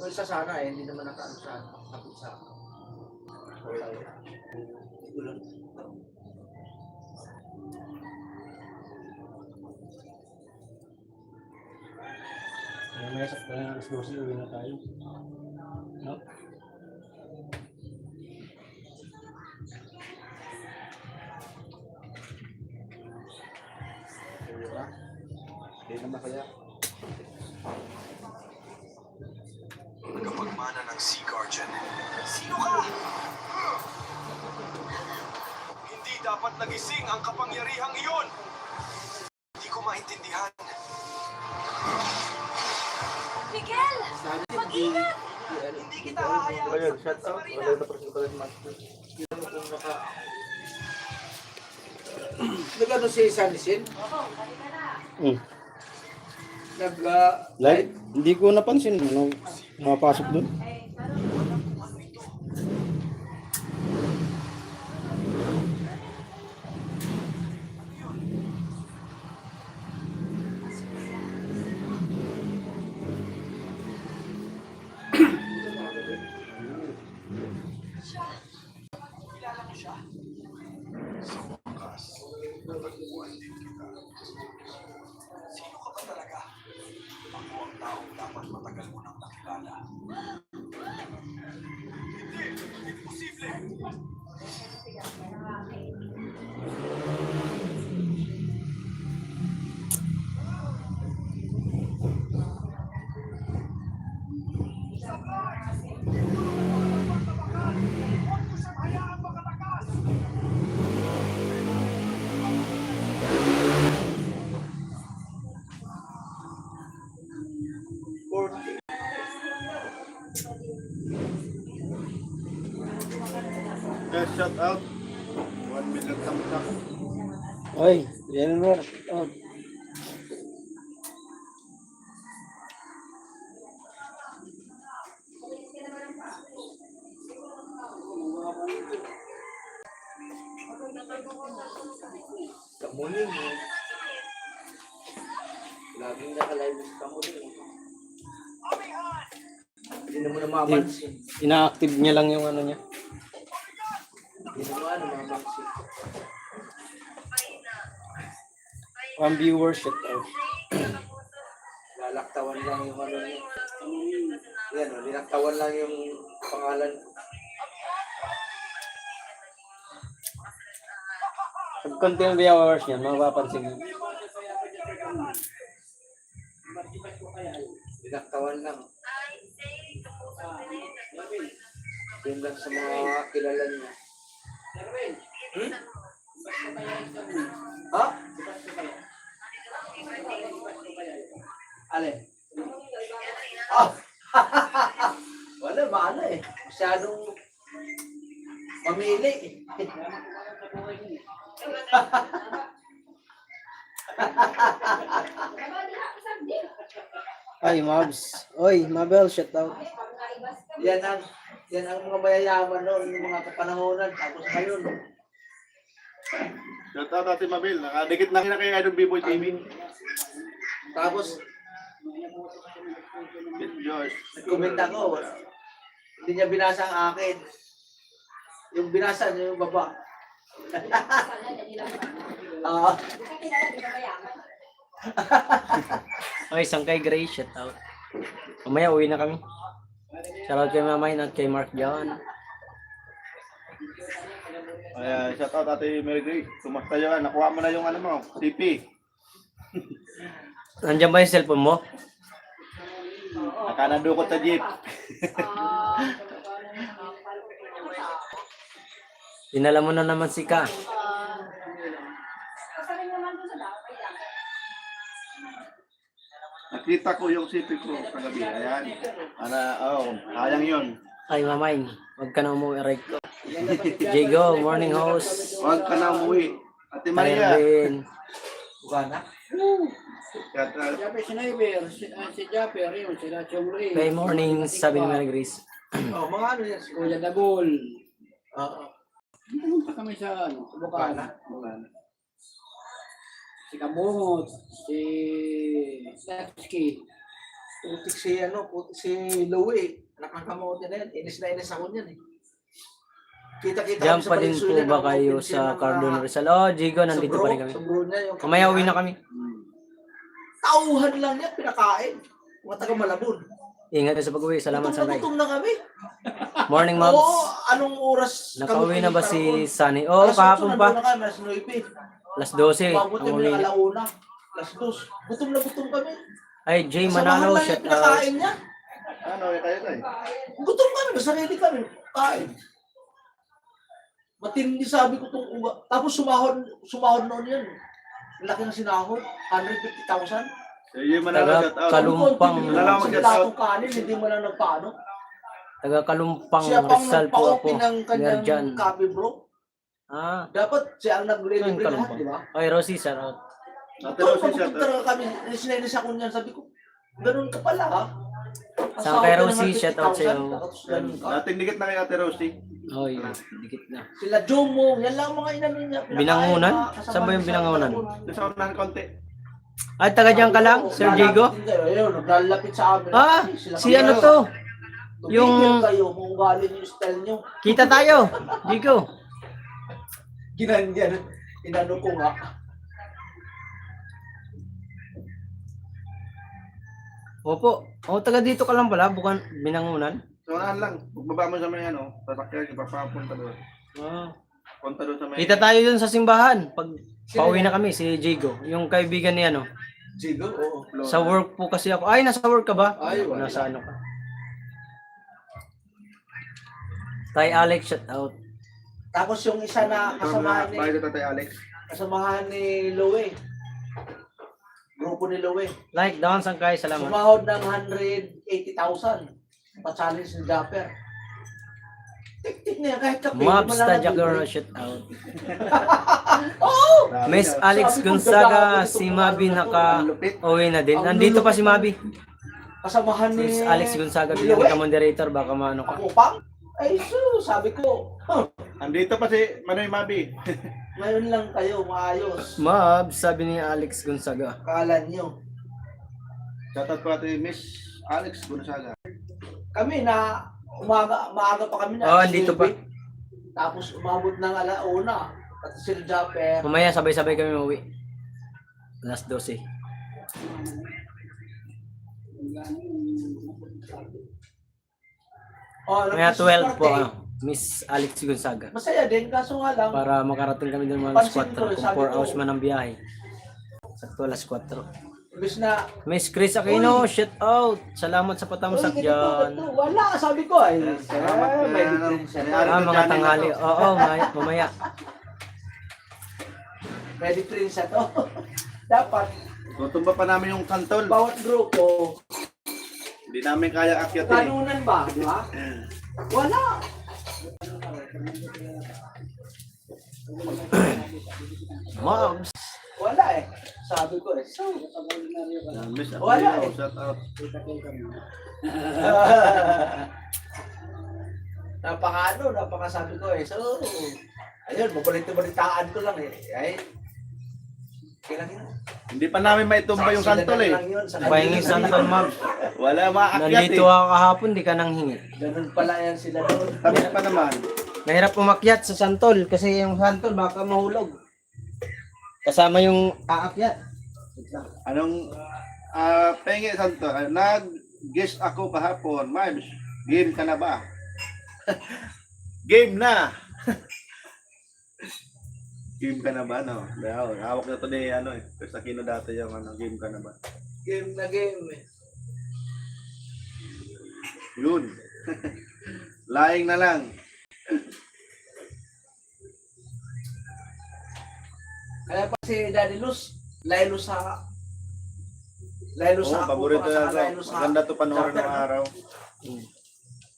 Kung isa sana eh, hindi naman nakaano sa kapit sa wala yun. Ulan. May sakto na alas 12, uwi na tayo. No? Hindi naman kaya. Kapagmana ng Sea Guardian. Sino ka? Hindi dapat nagising ang kapangyarihang iyon. Hindi ko maintindihan. Miguel! Mag-ingat! Hindi kita hahayaan. Ayun, shout out. Wala na person ko rin master. Hindi naman kung naka... Nag-ano si Sanisin? Oo, balik ka na. Nag... Live? Hindi ko napansin. Ano, mapasok doon. Kilala mo siya? Sa wakas, natagpuan din kita. Sino ka ba talaga? Ako ang taong dapat matagal mo nang nakilala. Hindi! Imposible! Just shout out. 1 million thumbs up. Oy, yan mo. Oh. Kamuning mo. Laging naka-live sa kamuning. Hindi naman namamansin. Ina-active niya lang yung ano niya. Hindi naman namamansin. 1 viewer shut out. Lalaktawan lang yung ano niya. Yan o, linaktawan lang yung pangalan. Pag konti yung viewers niya, mapapansin niyo. Linaktawan lang. Yun lang sa mga kilala niya. Ha? Alin? Ah! Wala, maano eh. Masyadong mamili eh. Ay, Mabs. Oy, Mabel, shut out. Yan ang mga mayayaman noon, yung mga kapanahonan, tapos ngayon. Shout out Ate Mabel. Nakadikit na kina kay Idol B-Boy TV. Tapos, Josh. nag-comment ako, hindi niya binasa ang akin. Yung binasa niya yung baba. Oo. Oy, isang kay Gray, shut out. Mamaya uwi na kami. Shoutout kay Mamay at kay Mark John. Ay, shout out Ate Mary Grace. Kumusta yun? Nakuha mo na yung ano mo, CP. Nandiyan ba yung cellphone mo? Nakanadukot sa jeep. Dinala mo na naman si Ka. Nakita ko yung CP ko kagabi. Ayan. Sayang yun. Ay, Mamay, wag ka na umuwi, Rico. Jigo, morning host. Huwag ka na umuwi. Ate Maria. Erwin. Bukana? Japper si Naiber, si Japper, yun, sila Chongri. May morning, sabi ni Mary Grace. Oh, mga ano yan? Kuya Dabol. Oo. Pumunta kami sa Bukana. Bukana. Si Kabungot, si Statsky. putik si Louie. Anak ng kamote na yan. Inis na inis ako niyan eh. Kita-kita Diyan kami sa pa din po Valenzuela, ba kayo nag-open siya sa ng, Cardona Rizal? Oh, Jigo, nandito pa rin kami. Sa bro niya, yung Mamaya uwi na kami. Tauhan lang yan, pinakain. Mga taga Malabon. Ingat kayo sa pag-uwi. Salamat sa kay. Gutom na kami. Morning, Oo, Mobs. anong oras Nakauwi na ba pumunta si roon? Sunny? Oh, Alas 8 kahapon pa. nandun na kami, alas 9. Alas 12. Umabot Ang kami uwi ng niya. alauna. Alas 2. Gutom na gutom kami. Ay, Jay Samahan Manalo, lang shout yung out. pinakain niya. Ano, kayo na eh. Gutom kami, nasarili kami. Kain. Matindi sabi ko itong uwa. Tapos sumahod noon yun. Ang laki ng sinahod. 150,000. Yung Manalo, Taga shout out. Kalumpang. Sa Salamat, shout out. platong kanin, hindi mo lang nagpaano. Taga Kalumpang Siya pang Rizal po ako. nagpa-open ng kanyang Merjan. copy bro. Ah, Dapat siya ang nag-deliver yung lahat, Kalumpang. di ba? Okay, Rosie, shout out. Ate Ito, Rosie, shout pagpunta out. talaga kami. Sinainis ako niyan. Sabi ko, ganun ka pala ha. Saan kay Rosie, shout out sa'yo. Ganun ka. Nating dikit na kay Ate Rosie. Oh, yun. Dikit na. Sila Jomo, yan lang mga inano niya. Pinakain, Binangunan? mga kasama Saan ba yung niya sa Binangunan? Binangunan. Doon sa unahan konti. Ay, taga dyan ka lang, Sir Jigo? Ayun, naglalapit sa amin. Ah, Ay, sila si kami. ano to? Tumigil yung- kayo, kung galing yung style nyo. Kita tayo, Jigo. Ginanyan. Inano ko nga. Opo. Oh, taga dito ka lang pala, bukan Binangunan. Sa unahan lang. Pagbaba mo sa may ano, sasakyan, ipapapunta doon. Ah. Punta doon sa may... Kita tayo dun sa simbahan. Pag pauwi na kami, si Jigo. Yung kaibigan ni ano. Jigo, oo. Sa work po kasi ako. Ay, nasa work ka ba? Ay, wala. Nasa ano ka? Tay Alex, shout out. Tapos yung isa na Bakit ito tayo, Alex? kasamahan ni Loe. Grupo ni Loe. Like, down sang kay, salamat. Sumahod ng 180,000. Pa-challenge ni Japper. Tik-tik na yan, kahit kape. Mobs wala na Tajagor, libre. shout out. Oo! Miss Alex Sabi ko, Gonzaga, gagawin si itong Mabi ano na to. naka uwi na din. Nandito pa si Mabi. Kasamahan ni Miss Alex Gonzaga bilang Loe. ka-moderator, baka maano ka. Ako pang? Ay, sabi ko, Andito pa si Manoy Mabi. ngayon lang kayo, maayos. Mobs, sabi ni Alex Gonzaga. Kala nyo. Shoutout po ate Miss Alex Gonzaga. Kami na, maaga pa kami na. Oh, andito pa. Tapos umabot ng alauna. At si Japper. Mamaya sabay-sabay kami mauwi. Alas 12. Oh, Mamaya 12 po, 48. ano, Miss Alex Gonzaga. Masaya din, kaso nga lang, Para makarating kami doon mga alas Pansin 4. ko, Kung sabi 4 ko- hours man ang biyahe. Sakto alas 4. imbis na, Miss Chris Aquino, shout out. Salamat sa patamsak "Uy, ganito, dyan. ganito." Wala, sabi ko ay. Salamat, May ano, difference yan. may Ah, mga tanghali. Oo, mamaya. May difference yan. Oh. Dapat, Tutumba pa namin yung kantol. bawat grupo, Hindi namin kaya akyatin. kanunan ba, di ba? Wala. Mobs. Wala eh. Sabi ko eh. So, Miss Wala Aquino, eh. shout out. napakasabi ko eh. So, ayun, mabalitaan ko lang eh. Ay, kailan yun? Hindi pa namin maitumba yung santol eh. Pahingi santol, Mobs. Wala maakyat eh. Nandito ako kahapon, di ka nang hingi. Ganun pala yan sila doon. Tabi pa naman. Mahirap umakyat sa santol kasi yung santol baka mahulog. Kasama yung aakyat. Anong pengi santo? Nag-guest ako kahapon. Mabs, game ka na ba? Game na! Game ka na ba? No? Dahil, hawak na to ni ano eh. Sa Aquino dati yung ano, game ka na ba? Game na game eh. Yun. Laing na lang. Kaya pa si Daddy Luz, Lailo sa Oo, ako, paborito para yan sa Lailo to. sa Maganda to panoorin Japper, ng no? araw.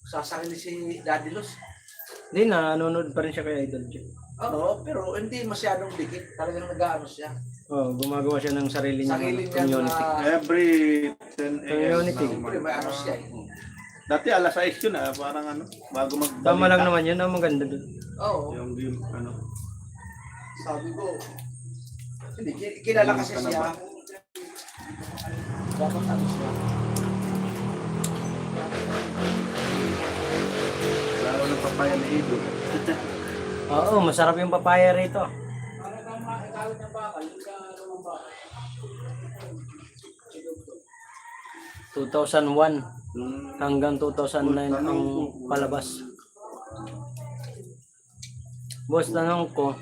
Sasakili si Daddy Luz. Hindi, nanonood pa rin siya kay Idol J. Oo, pero hindi masyadong dikit. Talagang nag-ano siya. Oh, gumagawa siya ng sarili niyang Sarili niya community. Every 10 a.m. Community. na Siyempre may ano siya eh. Dati alas 6 yun parang ano, bago mag Tama lang naman yun, ang maganda doon. Oo, yung game, ano. sabi ko. Hindi, kilala kasi Ano siya. ba? Dapat ano siya. papaya ni Ido. Oo, masarap yung papaya rito. Para kang makakawit ng bakal, yung sa lumang bakal. 2001 Hmm. hanggang 2009 ang palabas. Boss, tanong ko,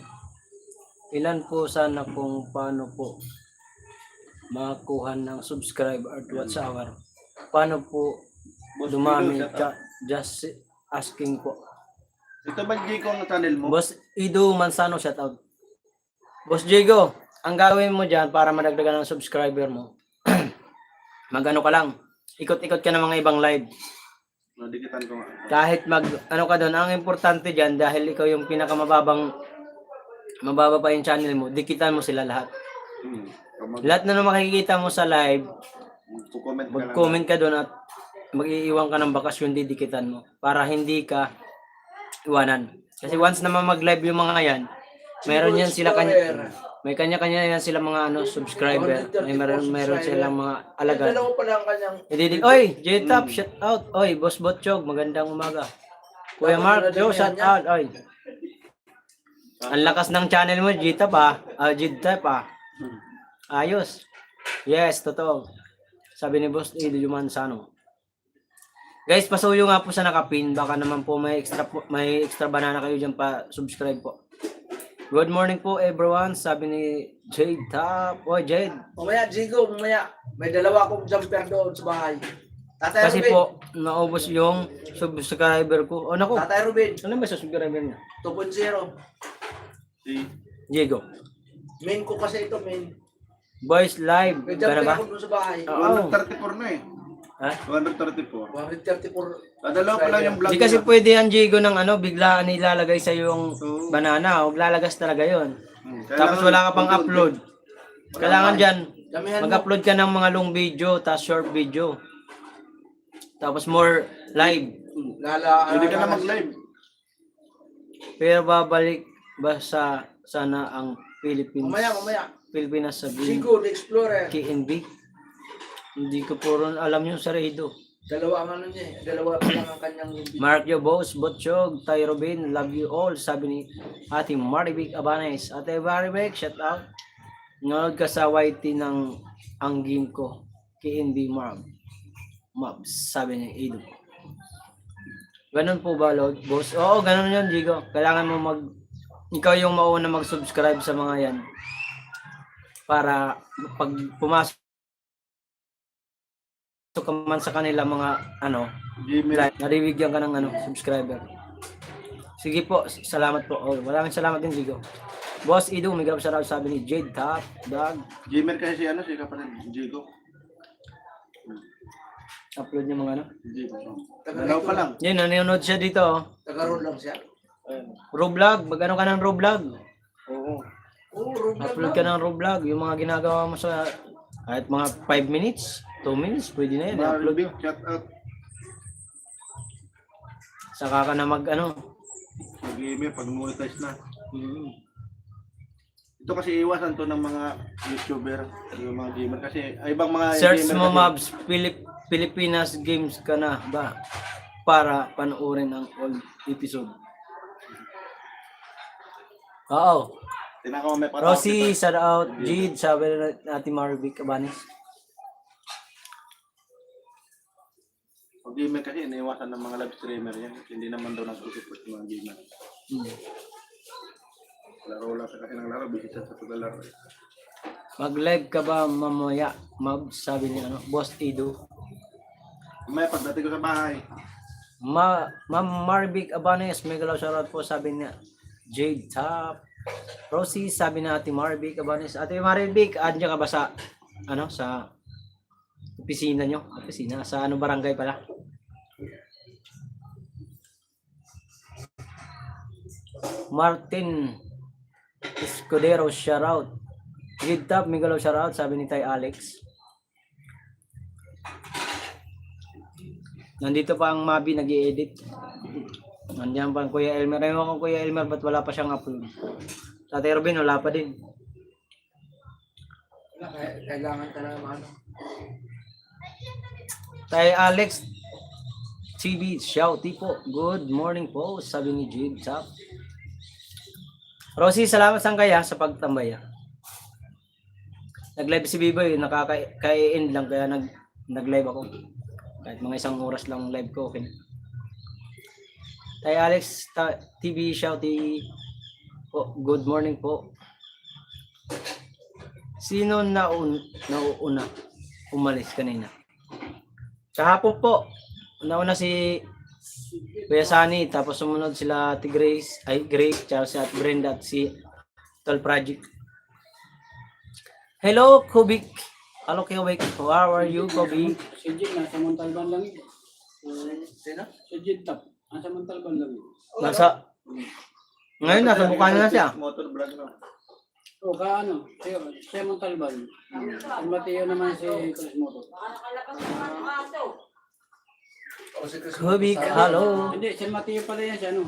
ilan po sana kung paano po makakuha ng subscribe at watch hour? Paano po Boss dumami? Ido, shout out. Just asking po. Ito ba Jiko ang channel mo? Boss Ido Mansano, shout out. Boss Jigo, ang gagawin mo dyan para madagdagan ng subscriber mo, magano ka lang, ikot-ikot ka ng mga ibang live. Nadikitan ko nga. Kahit ano ka doon, ang importante dyan, dahil ikaw yung mababa pa yung channel mo, dikitan mo sila lahat. Hmm. Lahat na makikita mo sa live, Comment ka lang. mag-comment ka doon at mag-iiwan ka ng bakasyon, didikitan mo. Para hindi ka iwanan. Kasi once naman mag-live yung mga yan, meron yan sila may kanya-kanya yan sila mga subscriber. Meron silang mga alagad. Dalawa pa lang kanyang... Oy, J-Top, shout out. Oy, Boss Botchog, magandang umaga. Kuya Mark, yo, shout out. Oy. Ang lakas ng channel mo, J-Top J-Top Ayos. Yes, totoo. Sabi ni Boss Ido Mansano. Guys, pasuyo nga po sa nakapin. Baka naman po may extra banana kayo dyan pa subscribe po. Good morning po everyone. Sabi ni Jade Top. Oy, Jade. Mamaya, Jigo, mamaya. May dalawa akong jumper doon sa bahay. Tatay Kasi Ruben. po, naubos yung subscriber ko. Oh, naku. Tatay Ruben, Ano ba sa subscriber niya? 2.0. Si Diego. Main ko kasi ito, main. Boys live. May Ka na jumper ba? ako doon sa bahay. Oo. 234 na eh. Ha? 234. 134. Dadalaw pa lang yung vlog. Di kasi nila. pwede yan, Diego, ng biglaan ilalagay sa yung Oo. banana. Huwag lalagas talaga yon. Kailangan Tapos wala ka pang unti-unti. upload. Kailangan dyan, Damihan mo. mag-upload ka ng mga long video, tapos short video. Tapos more live. Hindi ka na mag-live. Pero babalik ba sana ang Mamaya. Pilipinas sa Jigo, the Explorer. KNB? Hindi ko puro alam yung sarado. Dalawa ang ano niya eh. Dalawa pa lang ang kanyang Mark yo boss, Botchog, Tay Robin, love you all, sabi ni Ate Maribik Abanes. Ate Maribik, shout out. Nanood ka sa YT ng ang game ko, KNB Mobs, sabi ni Edo. Ganun po ba, Lord, boss? Oo, ganun yun, Jigo. Kailangan mo ikaw yung mauna mag-subscribe sa mga yan. Para pag pumasok ka man sa kanila mga Jimmy. naribigyan ka ng subscriber. Sige po, salamat po. Oh, maraming salamat din, Jigo. Boss Ido, may grab shoutout, sabi ni Jade Top Dog. Jimmer kasi si kapatid Jigo. Upload niya mga Jigo. Dalaw pa lang. Yan, nanonood siya dito. Oh. Taga-roll lang siya. Roblog, magano ka ng Roblog? Oo. Oo, roll lang. Upload ka ng Roblog, yung mga ginagawa mo sa kahit mga 5 minutes, 2 minutes, pwede na yan. I-upload Barbie, mo. shout out. Saka ka na Mag-email pag monetize na. mm, Ito kasi iwasan to ng mga YouTuber, yung mga gamer kasi ibang mga search gamer mo kasi- Mobs, Pilipinas Games ka na ba? Para panoorin ang old episode. Oo. Tinaka mo may patawag. Rosie, shout out. Jade, sabi na natin Marvic Abanis. Pag gamer kasi iniwasan ng mga live streamer yan. Hindi naman daw nag-support yung mga gamer. Laro lang sa kasi ng laro, busy sa paglalaro. Mag-live ka ba mamaya? Sabi ni Boss Edo. May pagdating ko sa bahay. Ma'am Marvic Abanes, may galaw shoutout po, sabi niya. Jade Top. Rosie, sabi na Ate Marvic Abanes. Ate Marvic, andyan ka ba sa sa opisina nyo? Opisina? Sa barangay pala? Martin Escudero, shoutout. Jade Top, may galaw shoutout, sabi ni Tay Alex. Nandito pa ang Mabi nag-i-edit. Nandiyan pa ang Kuya Elmer. Ayaw ko Kuya Elmer, ba't wala pa siyang upload? Sa Ate Robin, wala pa din. Kailangan talaga ano. Tay Alex, TV Shouty po. Good morning po, sabi ni Jib Tap. Rosie, salamat sa kaya sa pagtambay. Nag-live si Biboy, nakaka-end lang kaya nag-live ako. Kahit mga 1 oras lang live ko, okay. Tay Alex TV Shouty po, good morning po. Sino nauuna umalis kanina? Kahapon po, nauna si Kuya Sunny, tapos sumunod sila Ate Grace, tsaka si Ate Brenda at si Tol Project. Hello, Kubik. Hello, Kubik. How are you, Kubik? Si Jid, nasa Montalban lang yun. Sino? Si Jid Tap, nasa Montalban lang yun. Nasa... Ngayon, nasa Bukana na siya. Motor vlog no. O, ano, si Montalban. Si Mateo naman si Chris Moto. O, si Chris Kubik, Moto. hello. Hindi, si Mateo pala yan siya, ano?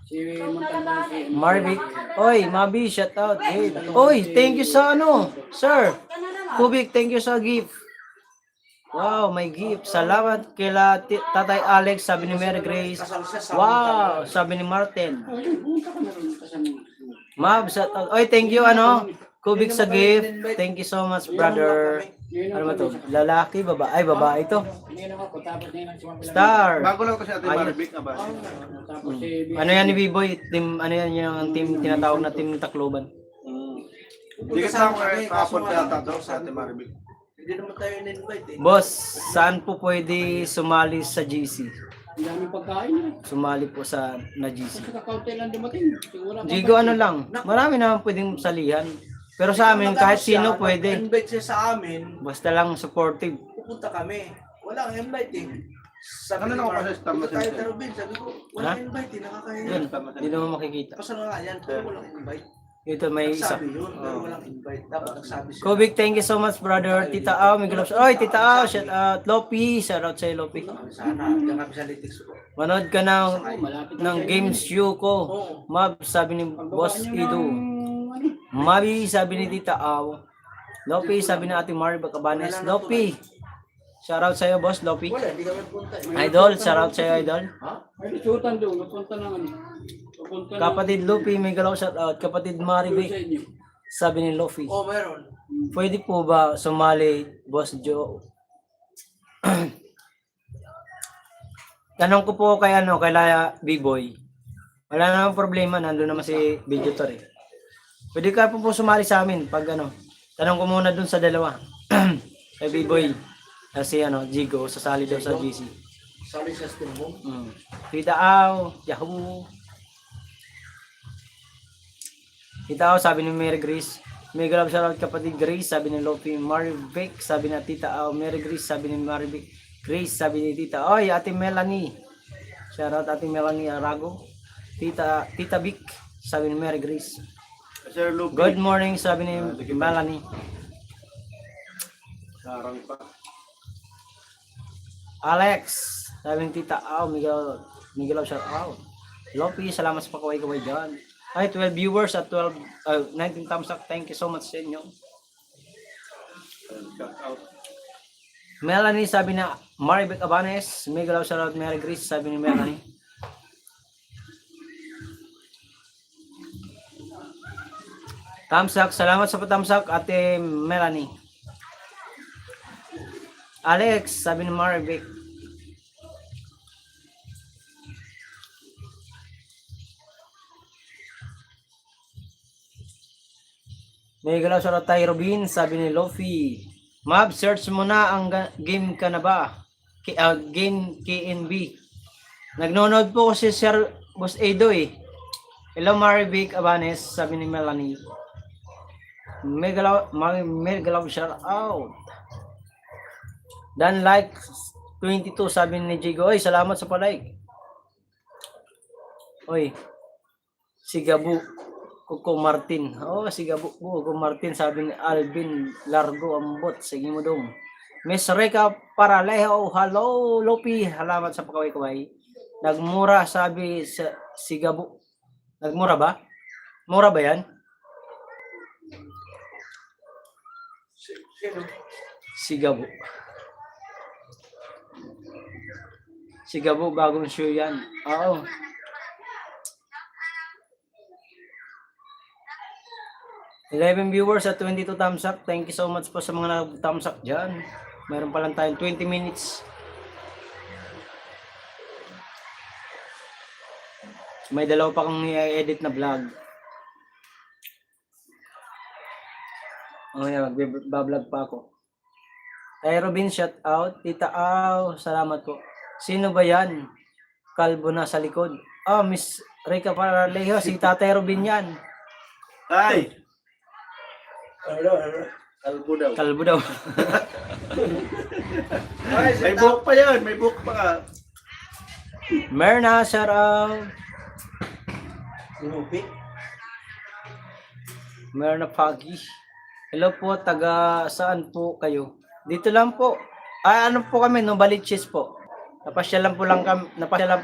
Si Montalban, si... Marvic. Oy, Mabi, shout out. Hey. Oy, thank you sa ano, sir. Kubik, thank you sa gift. Wow, may gift. Salamat kila Tatay Alex, sabi ni Mary Grace. Wow, sabi ni Martin. Oh, yun, pumunta ka na rin kasama. Mab, shout out. Oy, thank you ano, Kubik sa gift. Thank you so much, brother. Ano ba to? Lalaki, babae? Ay, babae ito. Ngayon ako, tapos ngayon ang sumapila. Star. Bago lang to si Ate Marvic na ba? Tapos si... Ano yan ni B-Boy? Team, ano yan yung team tinatawag na team Tacloban. Hindi ka sa kapon ka tato sa Ate Marvic. Hindi naman tayo in-invite eh. Boss, saan po pwede sumali sa GC? Ang daming pagkain niya. Sumali po sa na GC. Kasi kakaunti lang dumating. Siguro Jigo ano lang, marami naman pwedeng salihan. Pero sa amin, kahit sino pwede. Invite siya sa amin, Basta lang supportive. pupunta kami. Walang invite eh. Sabi Ano na ako kasi star na "Punta tayo sila?" sa Rubin. Sabi ko, walang invite eh, nakakahiya. Yun, hindi naman makikita. Pasal nga yan, pero walang invite. Ito may isa. Sabi yun, pero walang invite. Dapat nagsabi siya. Kubik, thank you so much, brother. Tita Au, may gloves. Oy, Tita Au, shout out. Lopi, shout out sa'yo, Lopi. Sana, diyan kami sa Litix ko. Manood ka ng games show ko. Mab, sabi ni Boss Ido. Mabi, sabi ni Tita Au. Lopi, sabi ni Ate Mari Bacabanes. Lopi, shout out sa'yo, Boss Lopi. Wala, hindi kami punta eh. Idol, shout out sa'yo, Idol. Ay, suotan doon. Napunta na ano. Napunta na- Kapatid Lopi, may galaw shout out. Kapatid Mari doon Vic, sa inyo. sabi ni Lofi. Oh, meron. Pwede po ba sumali, Boss Joe? Tanong ko po kay kay B-Boy. Wala namang problema, nandun naman si Videotor eh. Pwede ka po sumali sa amin pag tanong ko muna dun sa dalawa. Kay B-Boy. Kasi Jigo, sasali daw sa GC. Sali sa steam mo. Tita Au, Yahoo. Tita Au, sabi ni Mary Grace. May galap shoutout kapatid Grace, sabi ni Lopi. Marvic, sabi na Tita Au. Mary Grace, sabi ni Marvic. Grace, sabi ni Tita. Oy, Ate Melanie. Shoutout Ate Melanie Arago. Tita Vic, sabi ni Mary Grace. Sir Lupe. Good morning, sabi ni Melanie. Sarang pa. Alex, sabi ni Tita Au. Miguel shoutout. Lopi, salamat sa pakaway-kaway dyan. Ay, 12 viewers at 19 thumbs up. Thank you so much sa inyo. Shout out. Melanie, sabi na Maribek Abanes. Miguel shoutout Mary Grace, sabi ni Melanie. Thumbs up, salamat sa pa-thumbs up, Ate Melanie. Alex, sabi ni Maribek. May galaw sa Tay Robin, sabi ni Lofi. Mab, search mo na ang game ka na ba? Game KNB. Nagnonood po si Sir Boss Edo eh. Hello Maribek Abanes, sabi ni Melanie. May galaw shout out. Dan like 22, sabi ni Jigo. Oy, salamat sa palike. Oy, si Gabu Kuko Martin. Oh, si Gabu Kuko Martin, sabi ni Alvin Largo Ambot. Sige mo dong. Miss Reka Paralejo. Hello, Lopi. Salamat sa pakaway-kaway. Nagmura, sabi si Gabu. Nagmura ba? Mura ba yan? Sino? Si Gabu. Si Gabo, bagong show yan. Oo. Eleven viewers at 22 thumbs up. Thank you so much po sa mga nag-thumbs up dyan. Mayroon pa lang tayong 20 minutes. May dalawa pa kang i-edit na vlog. Oh yeah, mag-vlog pa ako. Hey Robin, shout out. Tita Au, salamat po. Sino ba yan? Kalbo na sa likod. Oh, Miss Rica Paralejo, si Tatay Robin yan. Ay! Ano? Kalbo daw. Kalbo daw. Ay, May book pa yan, may book pa. Merna, shout out. Sinupi. Merna Pagi. Hello po, taga saan po kayo? Dito lang po. Ay, ano po kami, no? Baliches po. Napasyalan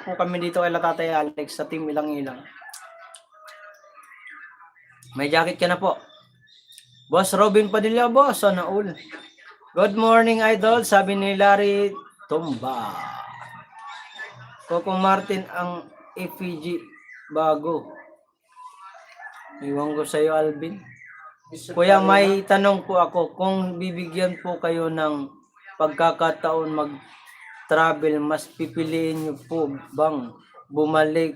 po kami dito kay Tatay Alex sa team ilang-ilang. May jacket ka na po. Boss Robin Padilla, boss. Sana all. Good morning, idol. Sabi ni Larry Tomba. Kokong Martin ang EPG bago. Iwan ko sa iyo, Alvin. Kuya, may tanong po ako. Kung bibigyan po kayo ng pagkakataon mag-travel, mas pipiliin niyo po bang bumalik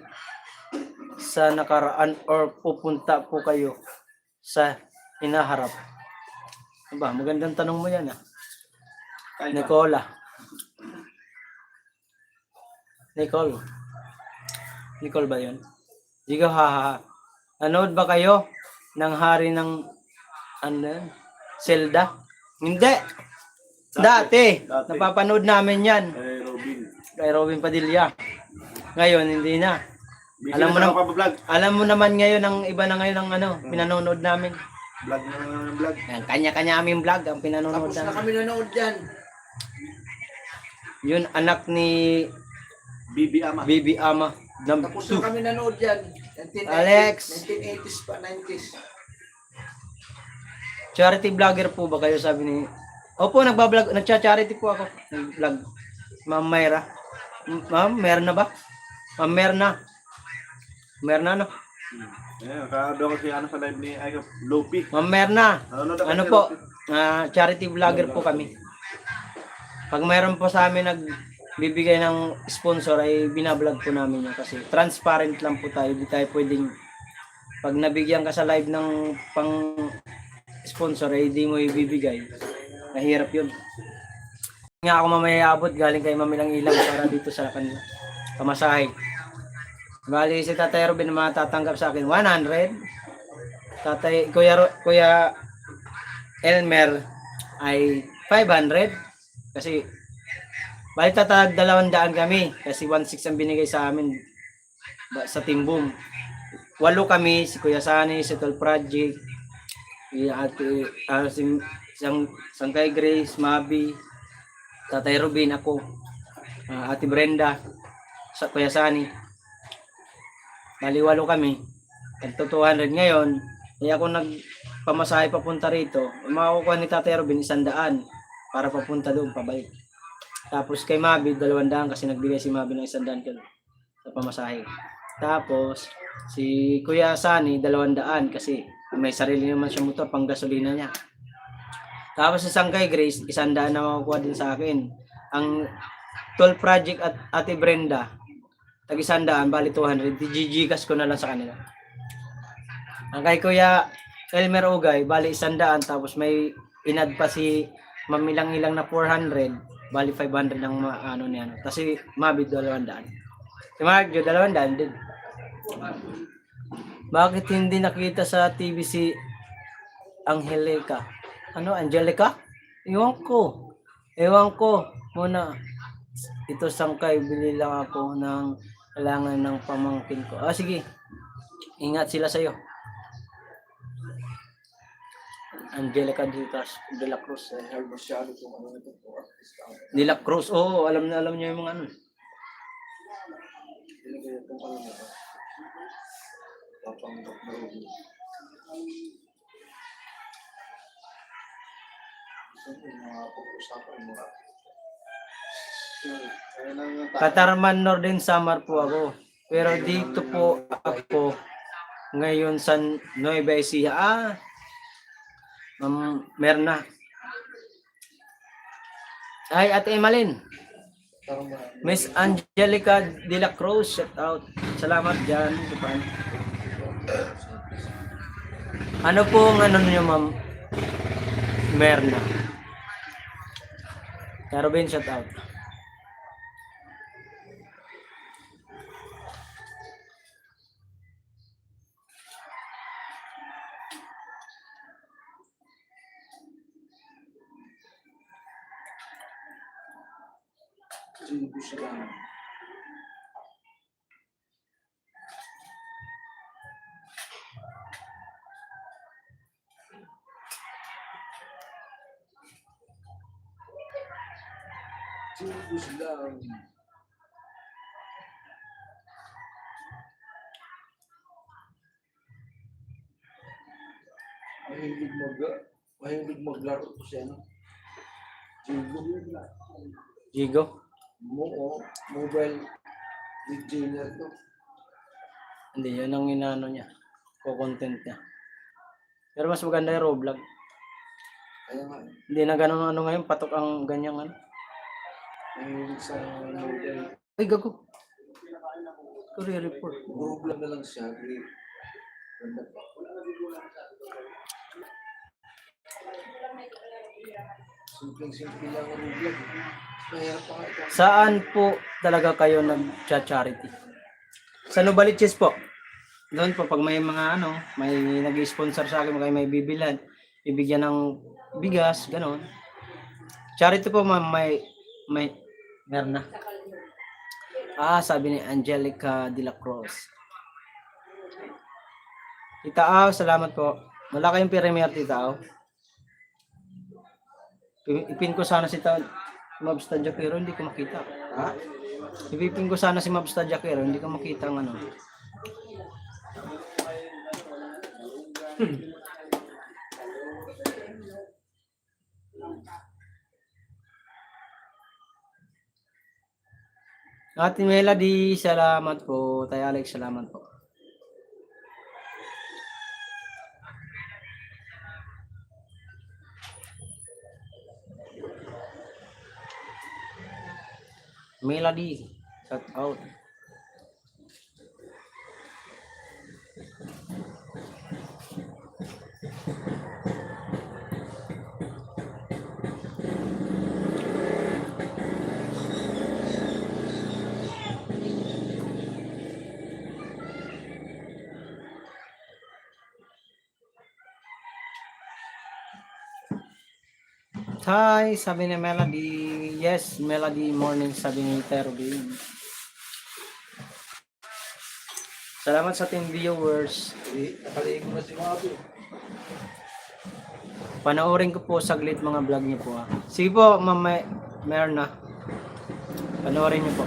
sa nakaraan or pupunta po kayo sa hinaharap? Aba, magandang tanong mo yan, ah. Nicole ba yun? Digo, haha. Nanood ba kayo ng Hari ng Zelda? Hindi. Dati. Napapanood namin yan. Robin. Kay Robin Padilla. Ngayon, hindi na. Alam mo na vlog. Alam mo naman ngayon ang iba na ngayon ang pinanonood namin. Vlog na vlog. Yan, kanya-kanya aming vlog ang pinanonood Tapos na namin. kami nanood dyan. Yun, anak ni Bibi Ama. Bibi Ama. Tapos na kami nanood dyan. 1980s, Alex. 1980s pa, 90s. Charity vlogger po ba kayo, sabi ni... Opo, nagbablog, nagcha-charity po ako. Nag-vlog. Ma'am Mayra. Ma'am, meron na ba? Ma'am Merna. Merna, no? Ayan, doon ko si sa live ni Lopi. Ma'am Merna. Ano po? Charity vlogger po kami. Pag mayroon po sa amin nagbibigay ng sponsor ay binablog po namin yun kasi transparent lang po tayo. Hindi tayo pwedeng pag nabigyan ka sa live ng pang sponsor ay hindi mo ibibigay. Mahirap yun. Nga ako mamaya abot galing kay Mamilang Ilang para dito sa kanila. Pamasahe. Bali si Tatay Robin matatanggap sa akin 100. Kuya Elmer ay 500 kasi bali tatag 200 kami kasi 1.6 ang binigay sa amin sa Timbum. 8 kami, si Kuya Sani, si Tol Project, si Sangkay Grace, Mabi, Tatay Robin, ako, Ate Brenda, sa Kuya Sani. Bali 8 kami. Ito 200 ngayon. Kaya ako nagpamasahe papunta rito. Makukuha ni Tatay Robin 100 para papunta doon, pabalik. Tapos kay Mabi 200 kasi nagbigay si Mabi ng 100 sa pamasahe. Tapos si Kuya Sani 200 kasi may sarili naman siya motor pang gasolina niya. Tapos si Sangkay Grace 100 na makukuha din sa akin. Ang Toll Project at Ate Brenda tag 100, bali 200. Gigigas ko na lang sa kanila. Ang kay Kuya Elmer Ugay bali 100 tapos may inad pa si Mamilang Ilang na 400. Bali 500 ang ano niya. Tapos si Mabi 200. Si Marjo 200 din. Bakit hindi nakita sa TV si Angelica? Ano, Angelica? Ewan ko. Muna. Ito Sangkay, bili lang ako ng kailangan ng pamangkin ko. Sige. Ingat sila sa'yo. Angelica de la Cruz. De la Cruz. Oo, alam niyo yung mga ano. Ayun ang tao. Katarman Northern Samar po ako. Pero dito po ako ngayon sa Nueva Ecija. Ma'am Merna. Ay, Ate Emalyn. Miss Angelica de la Cruz, shout out. Salamat dyan. Ano pong ano niyo, Ma'am Merna? Carobin, shout out. Mahilig maglaro ko siya, no? Jigo. Mobile with Gmail to. Hindi, yun ang inaano niya. Co-content niya. Pero mas maganda yung Roblox. Kaya nga, Hindi na ganun ano ngayon, patok ang ganyang ano. mahilig sa mobile. Ay, gago. Career report. Group lang na lang siya. Ganda pa. Simpleng-simple lang ang vlog. Mahirap pa nga ito. Saan po talaga kayo nag-charity? Sa Novaliches po. Doon po, pag may mga ano, may nag-sponsor sa akin, may bibilan, ibigyan ng bigas, gano'n. Charity po, ma'am, may meron na. Ah, sabi ni Angelica de la Cruz. Tita Aw, salamat po. Wala kayong premier, Tita Aw. Ipin ko sana si Mabs Tadjakero, hindi ko makita. Ha? Ipipin ko sana si Mabs Tadjakero, hindi ko makita ang ano. Ate Melody, salamat po. Tay Alex, salamat po. Melody, shout out. Hi, sabi ni Melody. Yes, Melody morning, sabi ni Tervin. Salamat sa ating viewers. Nakaligo na si Mabi. Panoorin ko po saglit mga vlog niyo po. Sige po, Ma'am Merna. Panoorin niyo po.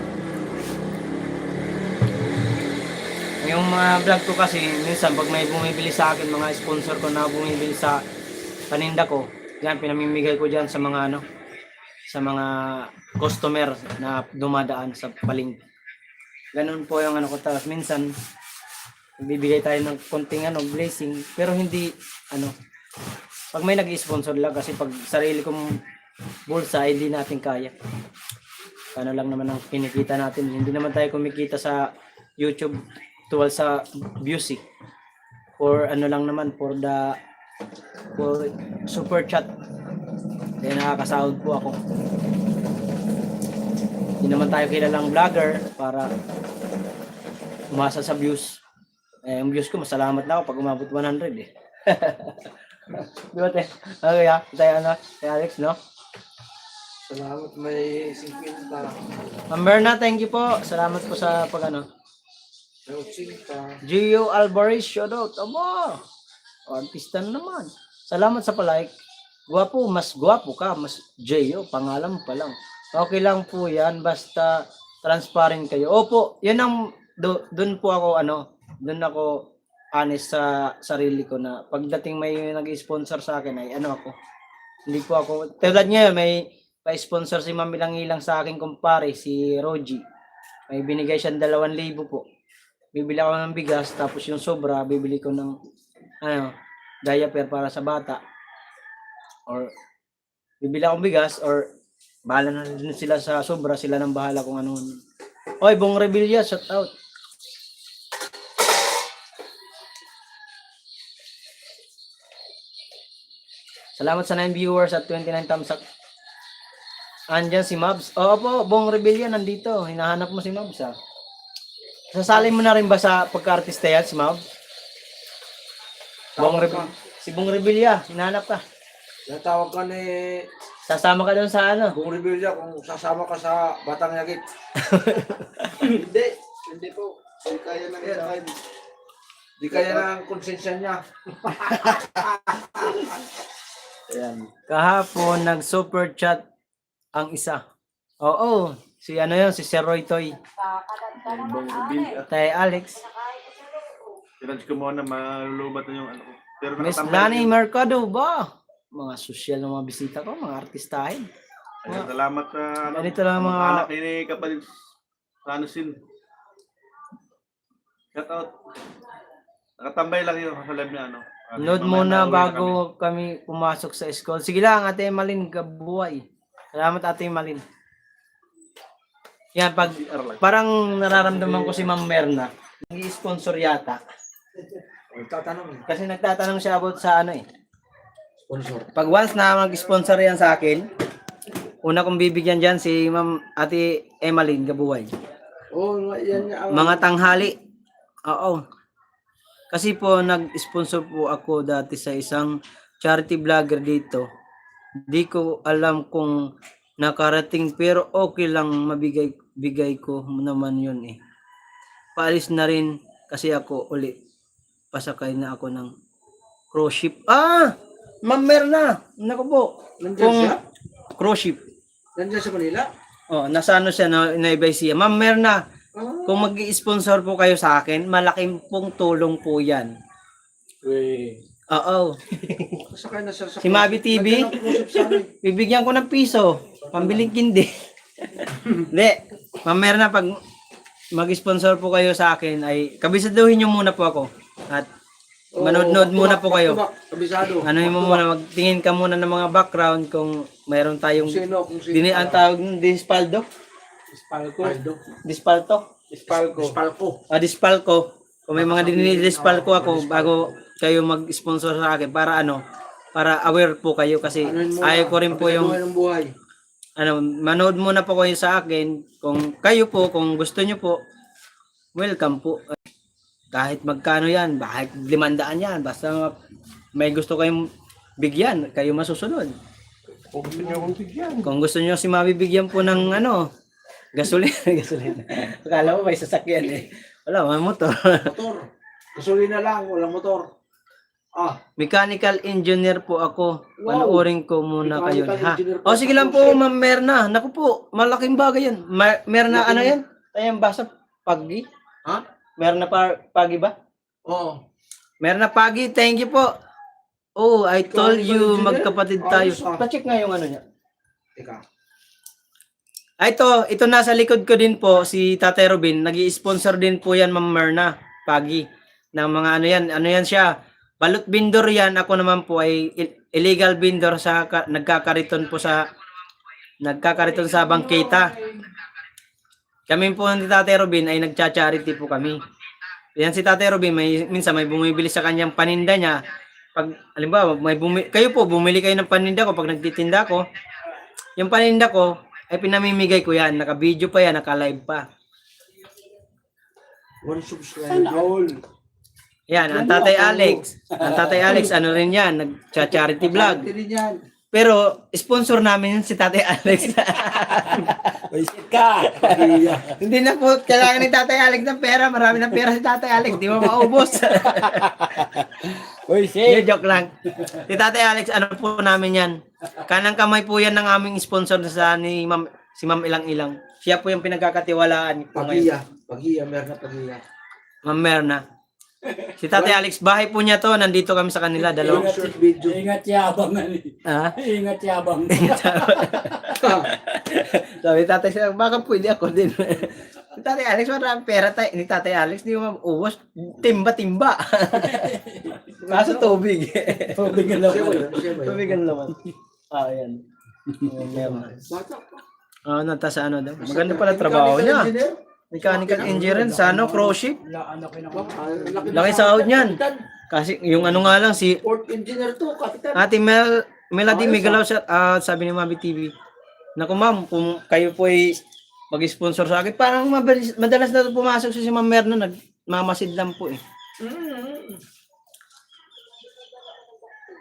Yung mga vlog ko kasi, minsan pag may bumibili sa akin, mga sponsor ko na bumibili sa paninda ko, yan, pinamimigay ko dyan sa mga ano, sa mga customer na dumadaan sa palengke. Ganun po yung ano ko. Tapos minsan, bibigay tayo ng konting ano, blessing, pero hindi, ano, pag may nag-sponsor lang, kasi pag sarili kong bulsa, hindi natin kaya. Ano lang naman ang kinikita natin. Hindi naman tayo kumikita sa YouTube, tuwal sa views eh. Or ano lang naman, for super chat. Kaya nakakasahod po ako. Hindi naman tayo kilalang vlogger para umasa sa views. Eh, yung views ko, masalamat na ako pag umabot 100 eh. Di ba, te? Okay, ha? Tayo, ano? Tayo, Alex, no? Salamat, may 50. Ma'am Berna, thank you po. Salamat po sa pag, ano. May 80. Gio Alvarez, shoutout. Aba! Artista na naman. Salamat sa palike. Gwapo, mas gwapo ka. Mas Gio, pangalan mo pa lang. Okay lang po yan. Basta transparent kayo. Opo, yan ang, doon po ako, ano, doon ako honest sa sarili ko na pagdating may nag-sponsor sa akin ay ano ako. Hindi po ako, tulad ngayon may pa-sponsor si Ma'am Ilang-Ilang sa akin kumpare, si Roji. May binigay siyang 2,000 po. Bibili ako ng bigas, tapos yung sobra, bibili ko ng diaper para sa bata. Or bibili akong bigas, or bahala na din sila sa sobra, sila nang bahala kung ano. Oy, Bong Revilla, shout out. Salamat sa 9 viewers at 29 thumbs up. Andyan si Mabs. Oo po, Bong Rebellion nandito. Hinahanap mo si Mabs ha. Sasali mo na rin ba sa pagka-artista yan si Mabs? Si Bong Rebellion, hinahanap ka. Natawag ka ni Sasama ka doon sa ano? Bong Revilla kung sasama ka sa Batang Yagit. Hindi. Hindi po. Hindi kaya na nila. Di kaya ng konsensya niya. Ayan. Kahapon nag-super chat ang isa. Oo, si ano yun, si Sir Roy Toy. Kakadagda naman, Alex. Tay Alex. Pinag ko muna, malulubat na yung ano. Pero Miss nakatambay Lani yun. Mercado ba? Mga sosyal na mga bisita ko, mga artistahin. Ayan, salamat sa Ganito lang mga... anak ni kapatid Ranusin. Shout out. Nakatambay lang yun sa live na ano. Load Mamaya muna mauwi na bago kami pumasok sa school. Sige lang, Ate Malin, kabuhay. Salamat, Ate Malin. Yan, pag parang nararamdaman ko si Ma'am Merna, nag-sponsor yata. Tatanong. Kasi nagtatanong siya about sa ano eh. Sponsor. Pag once na mag-sponsor yan sa akin, una kong bibigyan dyan si Ma'am Ate Emalyn Gabuhay. Oh, yan niya. Mga tanghali. Oo. Kasi po nag-sponsor po ako dati sa isang charity vlogger dito. Di ko alam kung nakarating pero okay lang bigay ko naman yun eh. Paalis na rin kasi ako uli. Pasakay na ako ng cruise ship. Ah! Ma'am Merna! Naku po. Nandiyan siya? Cruise ship. Nandiyan sa Manila? Oh, nasa ano siya na ibay siya. Ma'am Merna, kung mag-i-sponsor po kayo sa akin, malaking pong tulong po yan. Oo. Sakay na siya sa Si Mabi TV, Nandiyan ang cruise sa amin. bibigyan ko ng piso. Pambiling kindi. Hindi. Ma'am Merna, pag mag-sponsor po kayo sa akin, ay kabisaduhin nyo muna po ako. At manood-nood muna po kayo. Kabisado. Ano mo muna, magtingin ka muna ng mga background kung mayroon tayong Kung sino. ang tawag ng Dispaldo? Dispalco. Dispalco. Kung may mga dinidespalco ako bago kayo mag-sponsor sa akin para ano, para aware po kayo kasi ayaw ko rin po yung ng buhay. manood muna po kayo sa akin kung kayo po, kung gusto nyo po, welcome po. Kahit magkano yan, bakit 500 yan, basta may gusto kayong bigyan, kayo masusunod. Kung gusto nyo si mabibigyan po ng ano, gasolina. Akala mo may sasakyan eh. Wala, may motor. Motor. Gasolina lang, walang motor. Mechanical engineer po ako. Wow. Panoorin ko muna kayo. Mechanical Ha? engineer O po. sige lang po, Ma'am Merna. Naku po, malaking bagay yan. Merna, ano yan? Ayan, basa Pagi? Ha? Merna Pagi ba? Oo. Merna Pagi, thank you po. Oh, I told you, engineer? magkapatid tayo. Ayos, ah. Pa-check nga yung ano niya. Teka. Ito nasa likod ko din po, si Tatay Robin. Nag-i-sponsor din po yan, Ma'am Merna Pagi. Ng mga ano yan siya. Balot vendor yan. Ako naman po ay illegal vendor sa nagkakariton sa bangketa. Kami po ni Tatay Robin ay nagcha-charity po kami. Yan si Tatay Robin, minsan may bumibili sa kanyang paninda niya. Pag halimbawa, kayo po bumili kayo ng paninda ko pag nagtitinda ko. Yung paninda ko ay pinamimigay ko yan. Naka-video pa yan, naka-live pa. 1 subscriber. Yan, ang Tatay Alex. Ang Tatay Alex, ano rin yan, nag-charity vlog. Charity rin yan. Pero, sponsor namin yun si Tatay Alex. Hindi na po kailangan ni Tatay Alex ng pera. Marami ng pera si Tatay Alex. Di mo maubos. Joke lang. Si Tatay Alex, ano po namin yan? Kanang kamay po yan ng aming sponsor sa si Ma'am Ilang-Ilang. Siya po yung pinagkakatiwalaan ko ngayon. Pagiya, Merna Pagiya. Ma'am Merna. Si Tate Alex, bahay po niya to. Nandito kami sa kanila, dalawa. Ingat yabang. Ah? Ingat yabang. Sabi Tate siya, baka pwede ako din. Si Tate Alex, maraming pera tayo. Ni Tate Alex, di mo maubos. Timba-timba. Kaso tubig. Tubig na Tubig ang laman. Ah, yan. Meron. Ah, nata sa ano daw. Maganda pala trabaho niya. Mechanical engineer sa ano, cruise ship. Laki sahod niyan. Kasi yung ano nga lang si Port engineer to, kapitan. Ate Melody Migalaw sabi ni Mami TV. Naku ma'am, kung kayo po ay mag-sponsor sa akin, parang madalas na pumasok si Ma'am Merna, nagmamasid lang po eh.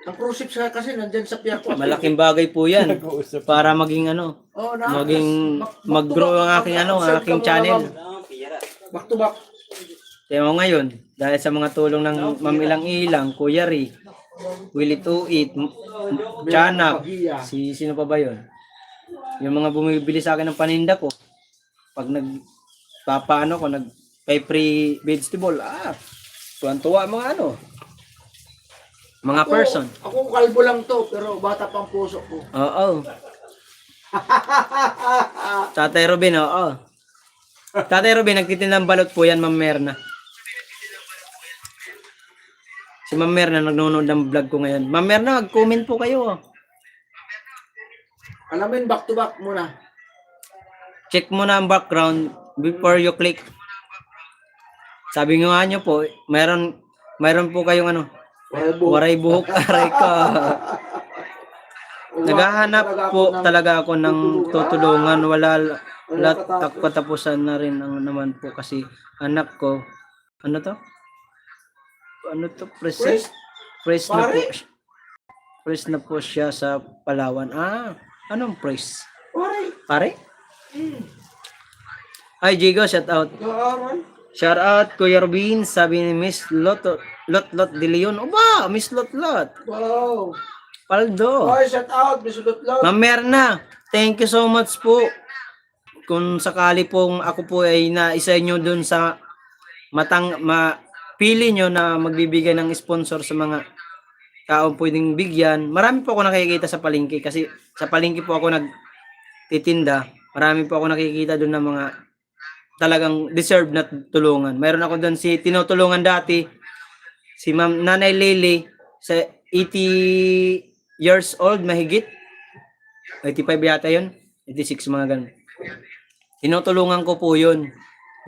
Ang cruise ship siya kasi nandyan sa Piaco. Malaking bagay po yan para maging ano, maging mag-grow ang aking ano, ang aking channel. Back to back. Kaya mo ngayon, dahil sa mga tulong ng Ma'am Ilang-Ilang, Kuya Ri, Willie Tuit, Tiyanak, sino pa ba yun? Yung mga bumibili sa akin ng paninda ko, pag nagpapaano ko, kay free vegetable, tuwan-tuwa mga ano, mga person. Ako kalbo lang to, pero bata pang puso ko. Oo. Tatay Robin, oo. Tatay Robin, nagtitinda ng balot po yan, Ma'am Merna. Si Ma'am Merna, nagnonood ng vlog ko ngayon. Ma'am Merna, mag-comment po kayo. Alamin, back to back muna. Check mo na ang background before you click. Sabi nga nyo po, mayroon po kayong ano, waray buhok, aray ka. Naghahanap po talaga ako ng tutulungan. Wala katapusan na rin ang naman po kasi anak ko, ano to? Ano to? Press na po. Press na po siya sa Palawan. Anong press? Pare? Ay, Jigo, shout out. Shout out, Kuya Robin, sabi ni Miss Lot de Leon. Oba, Miss Lot. Wow. Paldo. Ay, shout out, Miss Lutlot. Ma'am Merna, thank you so much po. Kung sakali pong ako po ay naisa nyo dun sa pili nyo na magbibigay ng sponsor sa mga taong pwedeng bigyan. Marami po ako nakikita sa palengke kasi sa palengke po ako nagtitinda. Marami po ako nakikita dun ng mga talagang deserve na tulungan. Mayroon ako dun tinutulungan dati, si Ma'am Nanay Lily, sa 80 years old, mahigit. 85 yata yun. 86, mga ganun. Tinutulungan ko po yun.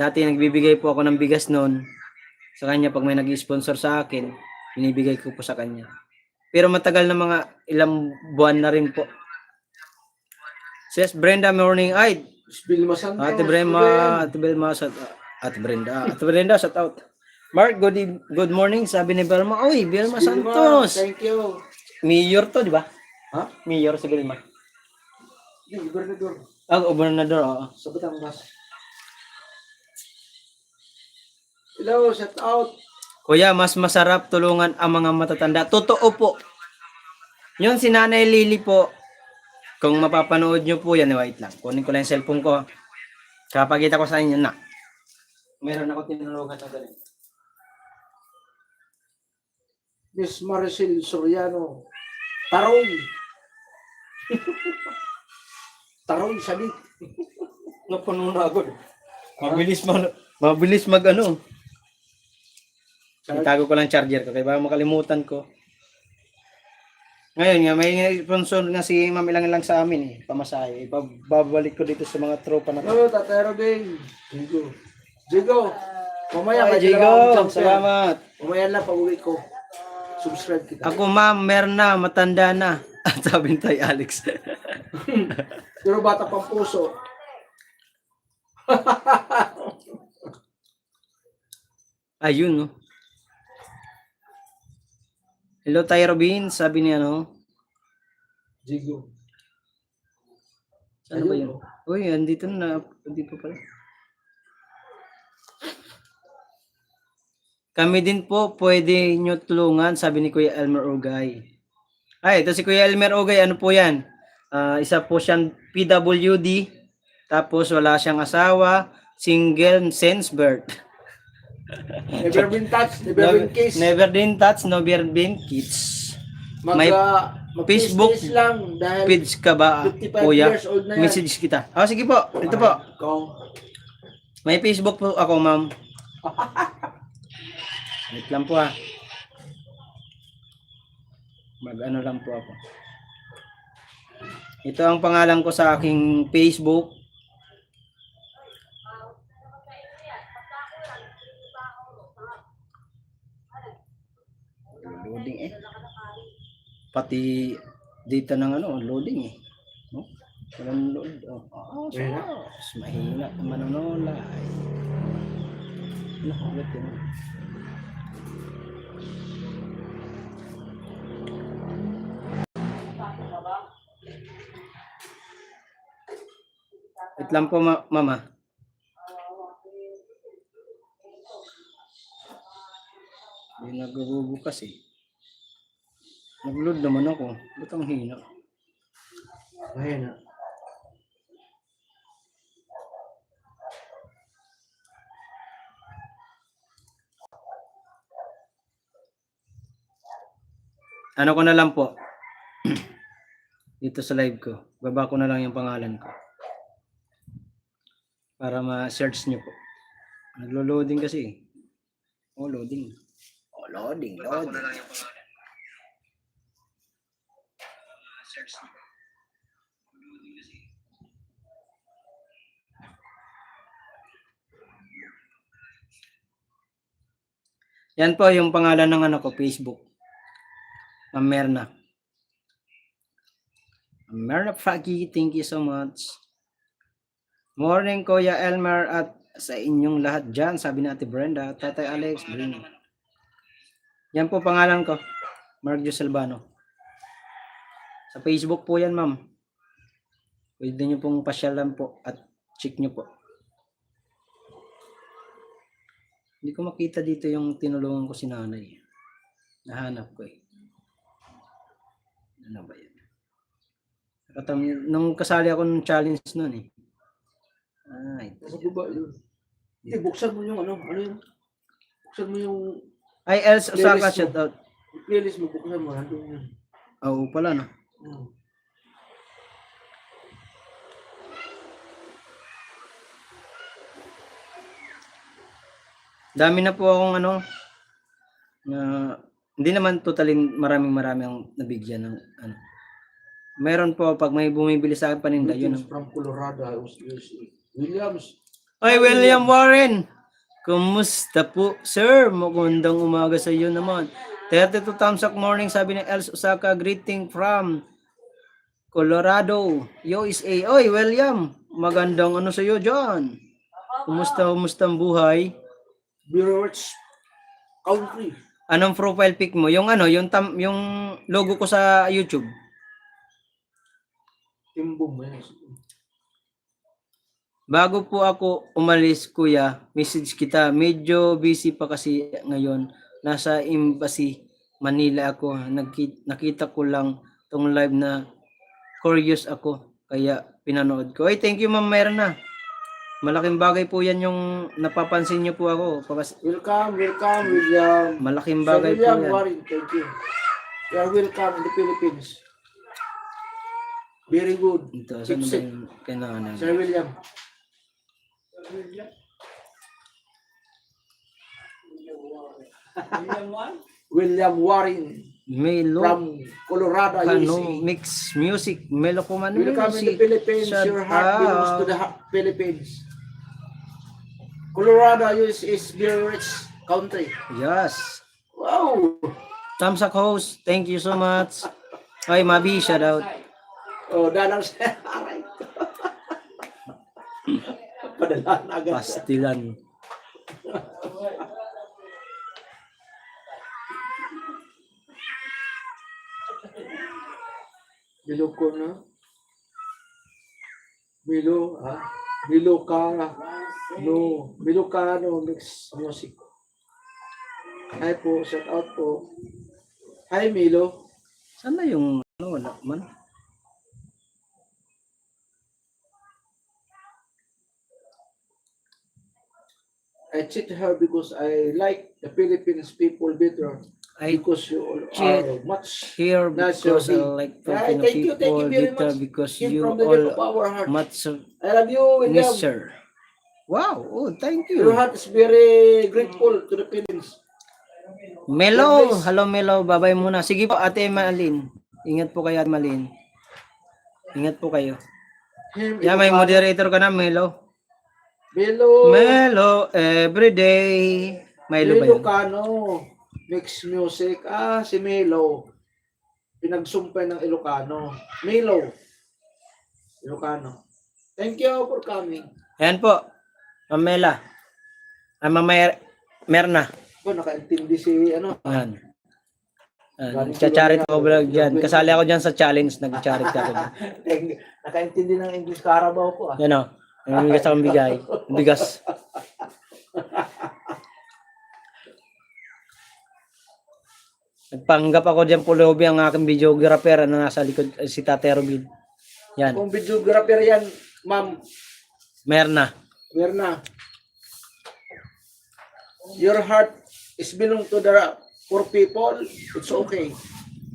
Dati nagbibigay po ako ng bigas noon sa kanya pag may nag-sponsor sa akin, binibigay ko po sa kanya. Pero matagal na mga ilang buwan na rin po. Says Brenda Morning, ay, Bilma Santos. Ate Brenda, Ate Brenda, shout out. Mark, good morning, sabi ni Belma. Oy, Belma Santos. Thank you. Mayor to, di ba? Ha? Mayor si Belma. Gobernador. Gobernador, oo. Sa Batangas. Hello, shout out. Kuya, mas masarap tulungan ang mga matatanda. Totoo po. Yun si Nanay Lily po. Kung mapapanood nyo po yan, wait lang. Kunin ko lang yung cellphone ko. Kapagita ko sa inyo na. Meron ako tinulungan na ganun. Miss Maricel Soriano. Taroy. Taroy, sabi. Napuno na ako. Mabilis mag ano. Itago ko lang charger ko kaya baka makalimutan ko. Ngayon nga may sponsor nga si Ma'am Ilang-Ilang sa amin eh, pamasahe. Babalik ko dito sa mga tropa na. Hello, Tatay Robin. Jigo. Mamaya Ay, Jigo, salamat. Mamaya na pag-uwi ko. Subscribe kita. Ako ma'am, Merna, matanda na. At sabi ni Tay Alex. Pero bata pang puso. Ayun no. Hello Tay Robin, sabi ni ano. Jigo. Ano ba yun? Uy, andito na. Andito pala. Kami din po, pwede nyo tulungan, sabi ni Kuya Elmer Ogay. Ay, ito si Kuya Elmer Ogay, ano po yan? Isa po siyang PWD, tapos wala siyang asawa, single since birth. Never been touched, never been kissed. Never been touched, never been kissed. May Facebook mag-kiss lang dahil Page ka ba, 55 kuya? years old na yan. Message kita. Ah, sige po. Ito po. Ikaw. May Facebook po ako, ma'am. Wait lang po ah. Mag-ano lang po ako. Ito ang pangalan ko sa aking Facebook. Loading eh. Pati data ng ano, loading eh. No? Walang load. Oh, mas mahina mananola. Ano, ulit yun. Wait lang po, mama. Hindi nagbubukas eh. Nag-load naman ako. Ba't ang hina? Mahina. Ano ko na lang po. Dito sa live ko. Baba ko na lang yung pangalan ko. Para ma-search nyo po. Naglo-loading kasi. Oh, loading. Oh, loading. Baba ko na lang yung pangalan. Search nyo. Loading kasi. Yan po yung pangalan ng ano ko, Facebook. Ma'am Merna. Merna Fragi, thank you so much. Morning, Kuya Elmer, at sa inyong lahat dyan, sabi ni Ate Brenda, Tatay Alex, Bruno. Yan po pangalan ko, Mark Jose Albano. Sa Facebook po yan, ma'am. Pwede nyo pong pasyalan po at check nyo po. Hindi ko makita dito yung tinulungan ko si nanay. Nahanap ko eh. Ano ba yan? Nung kasali ako ng challenge nun eh. Ah, ito. Nasa baba yun. Hindi, buksan mo yung ano yun? Buksan mo yung Ay, Els Osaka, Playlist mo. shout out. playlist mo, buksan mo. Nandun yun. Oo pala no. Dami na po akong ano, na hindi naman totally maraming ang nabigyan ng ano. Meron po pag may bumibili sa akin paninda, yun. Greetings from Colorado, USA. Williams. Ay, William Warren! Kumusta po, sir? Magandang umaga sa iyo naman. 32 thumbs up morning, sabi ni Els Osaka. Greeting from Colorado, USA. Oy, William! Magandang ano sa iyo dyan. Kumusta ang buhay? Birch Country. Anong profile pic mo? Yung ano, yung logo ko sa YouTube. Timbong. Bago po ako umalis, kuya, message kita. Medyo busy pa kasi ngayon. Nasa Embassy, Manila ako. Nakita ko lang tong live na curious ako. Kaya pinanood ko. Ay, thank you, Ma'am Merna. Malaking bagay po yan yung napapansin niyo po ako. Welcome, William. Malaking Sir bagay po William yan. Warren, thank you. You are welcome in the Philippines. Very good. Ito, Keep saan ba safe. yung kailangan? Sir William. William Warren Melo, from Colorado, ano, USA. mix music, Melo Kuman Welcome in the music. Philippines. Shout Your heart belongs to out. the Philippines. Colorado is very rich country. Yes. Wow. Thumbs up host. Thank you so much. Ay, Mabi, shout out. Oh, dalang siya. Aray. Padala na agad. Pastilan. Milo ko na. Milo, ha? Milo ka. No. Milo ka, no. Mix music. Hi po. Shout out po. Hi, Milo. Sana yung ano, wala man. I cheat her because I like the Philippines people better. I Because you all cheat are much here nicer because I me. like Right, Filipino thank you people very better much. because Came you from the depth of all our heart. much I love you, William. nicer. Wow, oh, thank Your you. heart is very grateful to the Philippines. Melo, God bless. hello Melo, babay muna. Sige po, Ate Malin. Ingat po kayo, Ate Malin. Ingat po kayo. Him, Yeah, may Ilocano. moderator ka na, Melo. Melo. Melo, everyday. Milo ba yun? Ilocano. Mix music. Ah, si Melo. Pinagsumpay ng Ilocano. Melo. Ilocano. Thank you for coming. Ayan po, Mamela. Ay, Merna. Ako, nakaintindi si ano. Ayan. Nagcha-charity ako vlog dyan. Kasali ako dyan sa challenge. Nag-charity ako dyan. Nakaintindi ng English Carabao ko ah. Yan o. May bigas akong bigay. Bigas. Nagpanggap ako dyan Pulobi ang aking videographer na nasa likod si Tate Robin. Yan. Kung videographer yan, ma'am, Merna. Mirna, your heart is belong to the poor people, it's okay.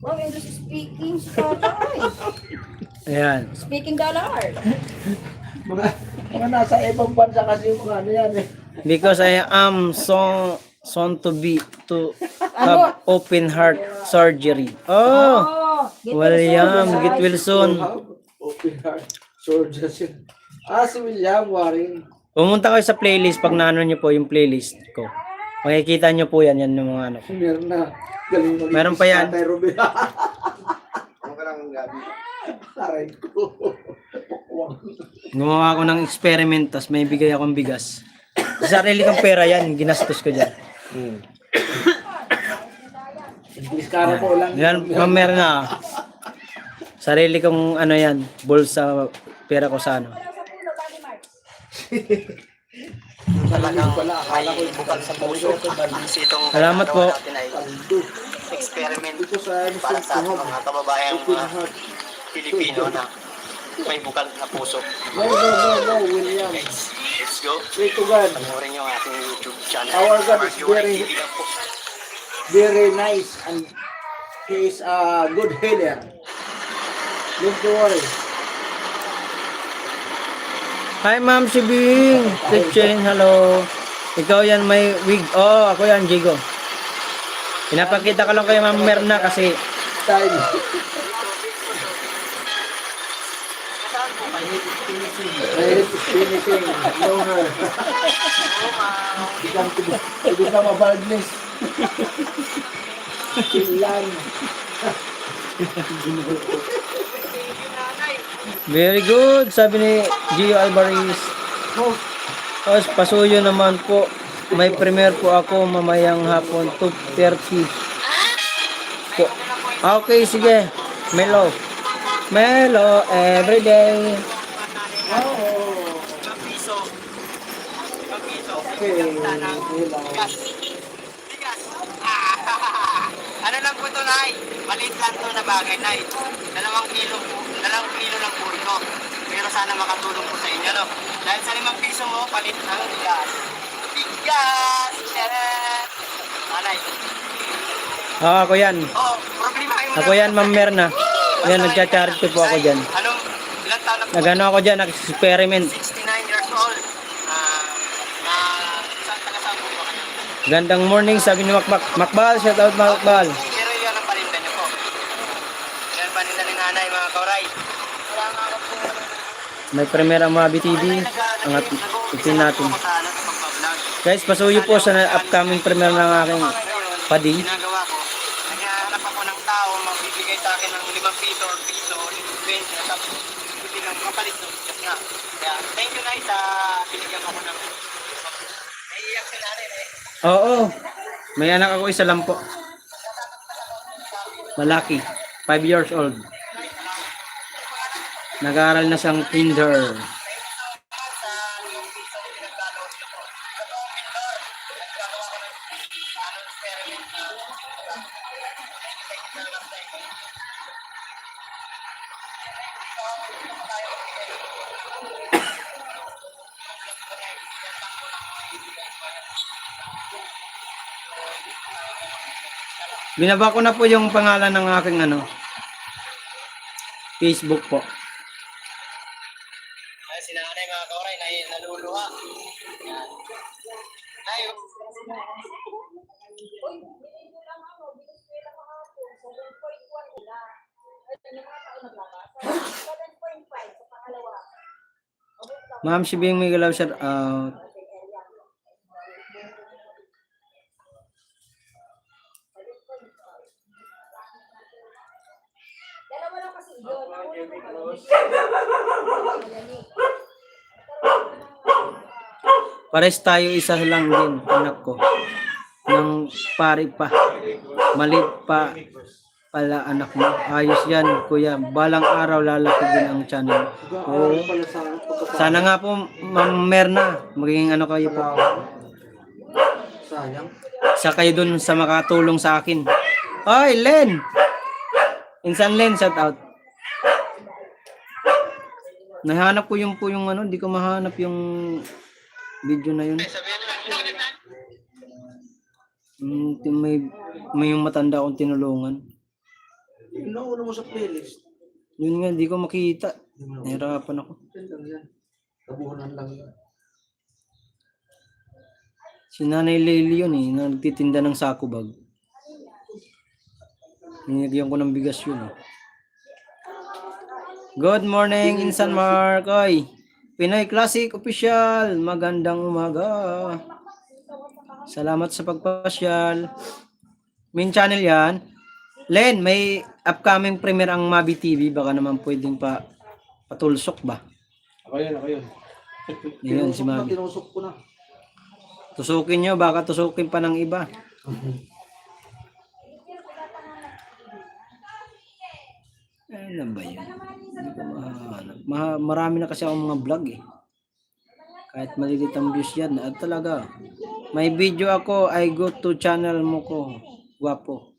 Wow, English speaking scholar. Ayan. Speaking dollar. Mga nasa ibang bansa kasi yung mga ano yan eh. Because I am soon to be to have open heart surgery. Oh, William, get well soon. Open heart surgery. Ah, si William Waring. Pumunta kayo sa playlist pag naano nyo po yung playlist ko. Makikita nyo po yan yung mga ano. Mirna. Galing mag- Meron pa yan. Tatay Ruben. Ano ka lang gabi? Aray ko. Gumawa ako ng experiment, tas may bigay akong bigas. Sa sarili kong pera yan, ginastos ko dyan. English Carabao lang. Yan, mamer na. Sarili kong ano yan, bulsa, pera ko sa ano. Talagang pala. Akala ko yung bukal sa puso. Salamat po. Experiment para sa mga kababayang open heart. Pilipino na may bukal na puso. No, William. Let's go. Pray to God. Panoorin niyo ang ating YouTube channel. Our God is Mark Joy very- TV lang po. Very nice and he is a good healer. Don't worry. Hi Ma'am Sibing, Kitchen, hello. Ikaw yan may wig. Oh, ako yan, Jigo. Pinapakita ko lang kay Ma'am Merna kasi Time. It is finishing. Know her. Become a baldness. Chilan. very good, sabi ni Gio Alvarez. Tapos pasuyo naman po. May premiere po ako mamayang hapon 2:30 po. Okay, sige. Melo. Melo everyday. Okay. Ano lang po ito, Nay? Maliit lang ito na bagay, Nay. 2 kilo lang po ito. Pero sana makatulong po sa inyo, no? Dahil sa 5 piso mo, palit ng bigas. Bigas! Sharon! Nanay. Ah, ako yan. Oh, problema kayo Ako yan, Ma'am Merna. Yan, nagcha-charity po ako dyan. Anong, ilang taon na po? Nagano ako dyan, nag-experiment. 69 years old. Saan taga-saan po ba kayo? Gandang morning, sabi ni Makbal, shout out Makbal. Pero yan ang paninda niyo po. Yan ang paninda ni nanay, mga kauray. Wala nga ako po. May premiere ang mga BTV. Angat itin natin. Guys, pasuyo po sa upcoming premiere ng aking padi. Ginagawa ko, naghahanap ako ng tao, magbibigay sa akin ng 5 piso or piso o 20. Tapos, bibigyan kapalit ng bigas nga. Kaya, thank you guys sa binigyan ako ng naiiyak si nanay eh. Oo. May anak ako isa lang po. Malaki. 5 years old. Nag-aaral na siyang kinder. Binaba ko na po yung pangalan ng aking Facebook po. Ay, si nanay mga kauray, naluluha. Yan. Ay, Ma'am si Bing Miguel, shout out. Dalawa lang kasi yun. Pares tayo isa lang din, anak ko. Nang pari pa. Malit pa pala anak mo. Ayos yan, kuya. Balang araw lalaki din ang channel. Oo. Pala sa pagkatao. Sana nga po, Ma'am Merna, maging kayo po. Sayang. Sa kayo dun sa makatulong sa akin. Hoy, Len! Insan Len, shout out. Nahanap ko yung hindi ko mahanap yung video na yun. May yung matanda akong tinulungan. Inuuna mo sa playlist. Yun nga, hindi ko makita. Nahirapan ako. Yan lang yan. Tabunan lang yan. Si Nanay Lely yun nagtitinda ng sako bag. Nilagyan ko ng bigas yun. Good morning, Insan Mark. Oy, Pinoy Classic Official. Magandang umaga. Salamat sa pagpasyal. Main channel yan. Len, may upcoming premiere ang Mabi TV. Baka naman pwedeng patulsok ba? Ako yun. Yan si Mabi. Tinusok ko na. Tusukin nyo, baka tusukin pa ng iba. Ano ba yun? Hindi ko mahanap. Marami na kasi akong mga vlog Kahit malilit ang views yan. At talaga, may video ako, I go to channel mo ko. Guwapo.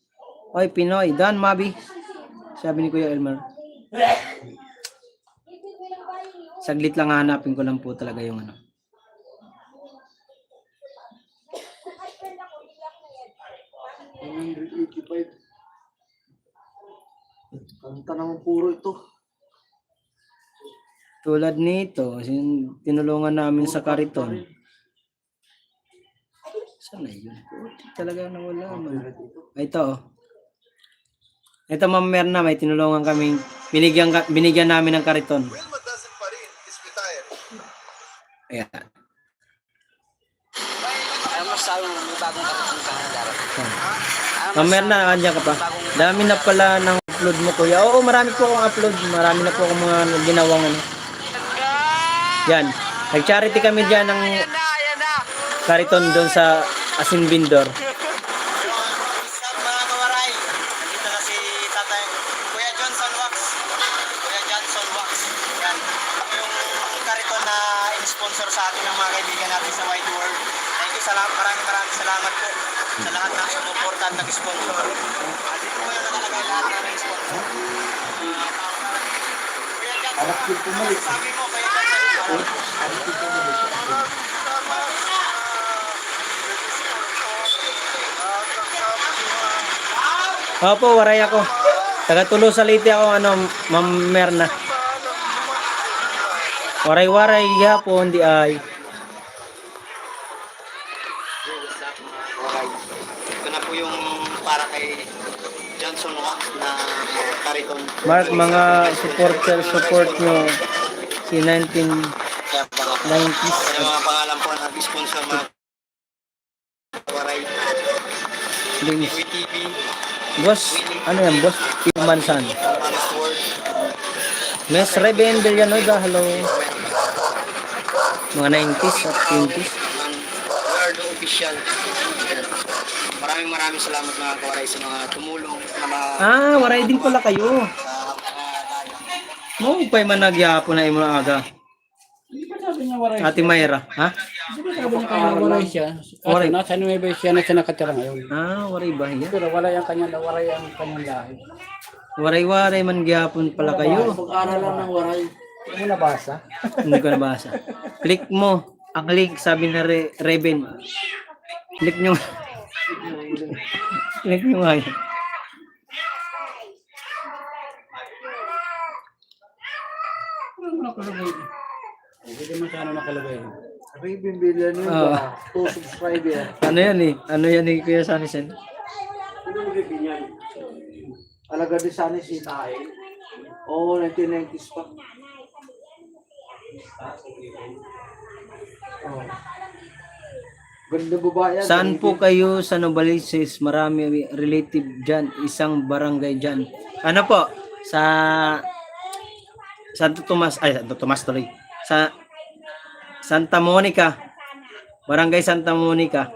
Oy, Pinoy. Dan, Mabi. Sabi ni Kuya Elmer. Saglit lang hanapin ko lang po talaga yung 185. Kanta naman puro ito. Tulad nito, tinulungan namin sa Kariton. Saan na yun? Talaga nawala man. Ito. Ito, Ma'am Merna, may tinulungan kami. Binigyan namin ng Kariton. Wilma doesn't pa rin is retired. Ayan. ano masasabi mo, may bagong karating ka na darating? Ma'am Merna, andyan ka pa. Dami na pala ng upload mo, kuya. Oo, marami po akong upload. Marami na po akong mga ginawang Yan. Nag-charity kami dyan ng Kariton doon sa Asin Bindor. Mga kawaray, nandito na si Tatay Kuya Johnson Wax. Kuya Johnson Wax. Yan. Ako yung kariton na in-sponsor sa atin ng mga kaibigan natin sa Wide World. Thank you, maraming salamat po sa lahat ng sumuporta at nag-sponsor. Dito po yung nakalagay lahat na nag-sponsor. Kuya Johnson, sabi mo, Kuya Johnson, Opo, waray ako. Taga Tulo Salite ako, Ma'am Merna. Waray-waray yapon di ay. ito na po yung para kay Johnson Wax na kariton. Mark, mga support nyo si 1990s. Kaya mga pangalan po nag-sponsor mga waray. Please. TV, Boss, ano yan, Boss? Imansan. Honest Word, Mes Reben Villanoda, hello. Mga 90s at 20s. Word Official. Maraming salamat mga kawaray sa mga tumulong na mga Waray din pala kayo. Mo pa'y managyapo na imo na aga. Hindi pa sabi niya waray Ate Mayra, ha? Hindi pa sabi niya kaya waray siya. Waray. Nasa Nueva Ecija na siya nakatira ngayon. Waray ba yan? Pero waray ang kanyang lahi. Waray-waray man gyapon pala kayo. Pag-aralan ng waray. Hindi mo nabasa? Hindi ko nabasa. Click mo. Ang link, sabi na Reben. Click nyo. Click nyo nga yan. Ano nakalagay? Hindi man sana nakalagay. Raven Villanueva, Ah. 2 subscriber. Ano yan eh? Ano yan eh, Kuya Sunny Sen? Alaga din sana si Tae. Oo, 1990s pa. Oh. Ganda babae yan. Saan po kayo sa Novaliches? Marami relative dyan. Isang barangay dyan. Ano po? Sa Santo Tomas. Ay, Santo Tomas tuloy. Sa Santa Monica. Barangay Santa Monica.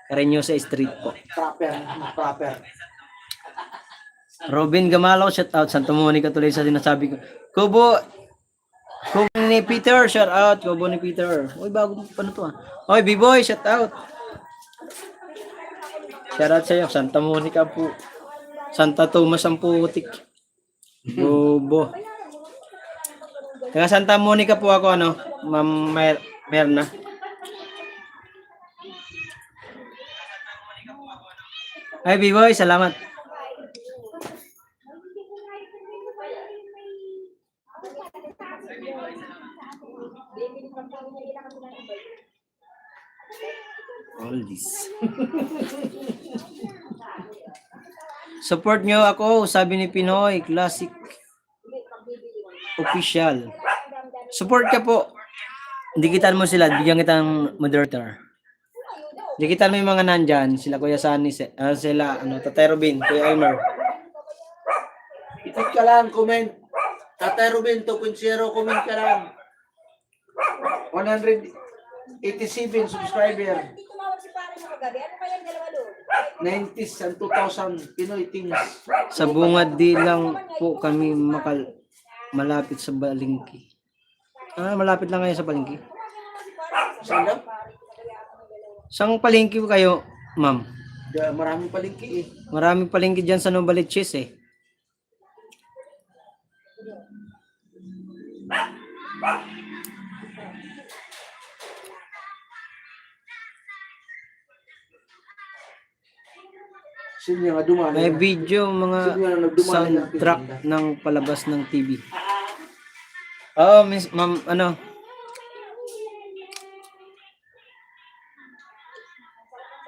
Carinosa Street po. Proper. Robin Gamalaw, shout out. Santa Monica tuloy sa sinasabi ko. Kubo ni Peter, shout out. Kubo ni Peter. Uy, bago pa na to ah. Oy, B-boy, shout out. Shout out sa'yo. Santa Monica po. Santa Tomas ang putik. Bobo. Taga Santa Monica po ako, ano? Ma'am Merna. Ay, B-boy, salamat. All this. Support nyo ako, sabi ni Pinoy, Classic Official. Support ka po. Dikitan mo sila, bigyan kitang moderator. Dikitan mo yung mga nandyan, sila Kuya Sunny, sila, Tatay Robin, Kuya Aimer. Itik ka lang, comment. Tatay Ruben 2.0, comment ka lang. 187 subscriber. Hindi tumawag si pare mo kagabi. Ano kaya ang dalawa doon? 90s and 2000 Pinoy Teens. Sa bungad di lang po kami malapit sa Balingki. Malapit lang kayo sa Balingki. Saan daw? Saan palengke po kayo, ma'am? Maraming palengke eh. Maraming palengke dyan sa Novaliches eh. Sino nga dumali? May video mga Sino nga nagdumali ng soundtrack tinda? ng palabas ng TV. Oo, miss, ma'am,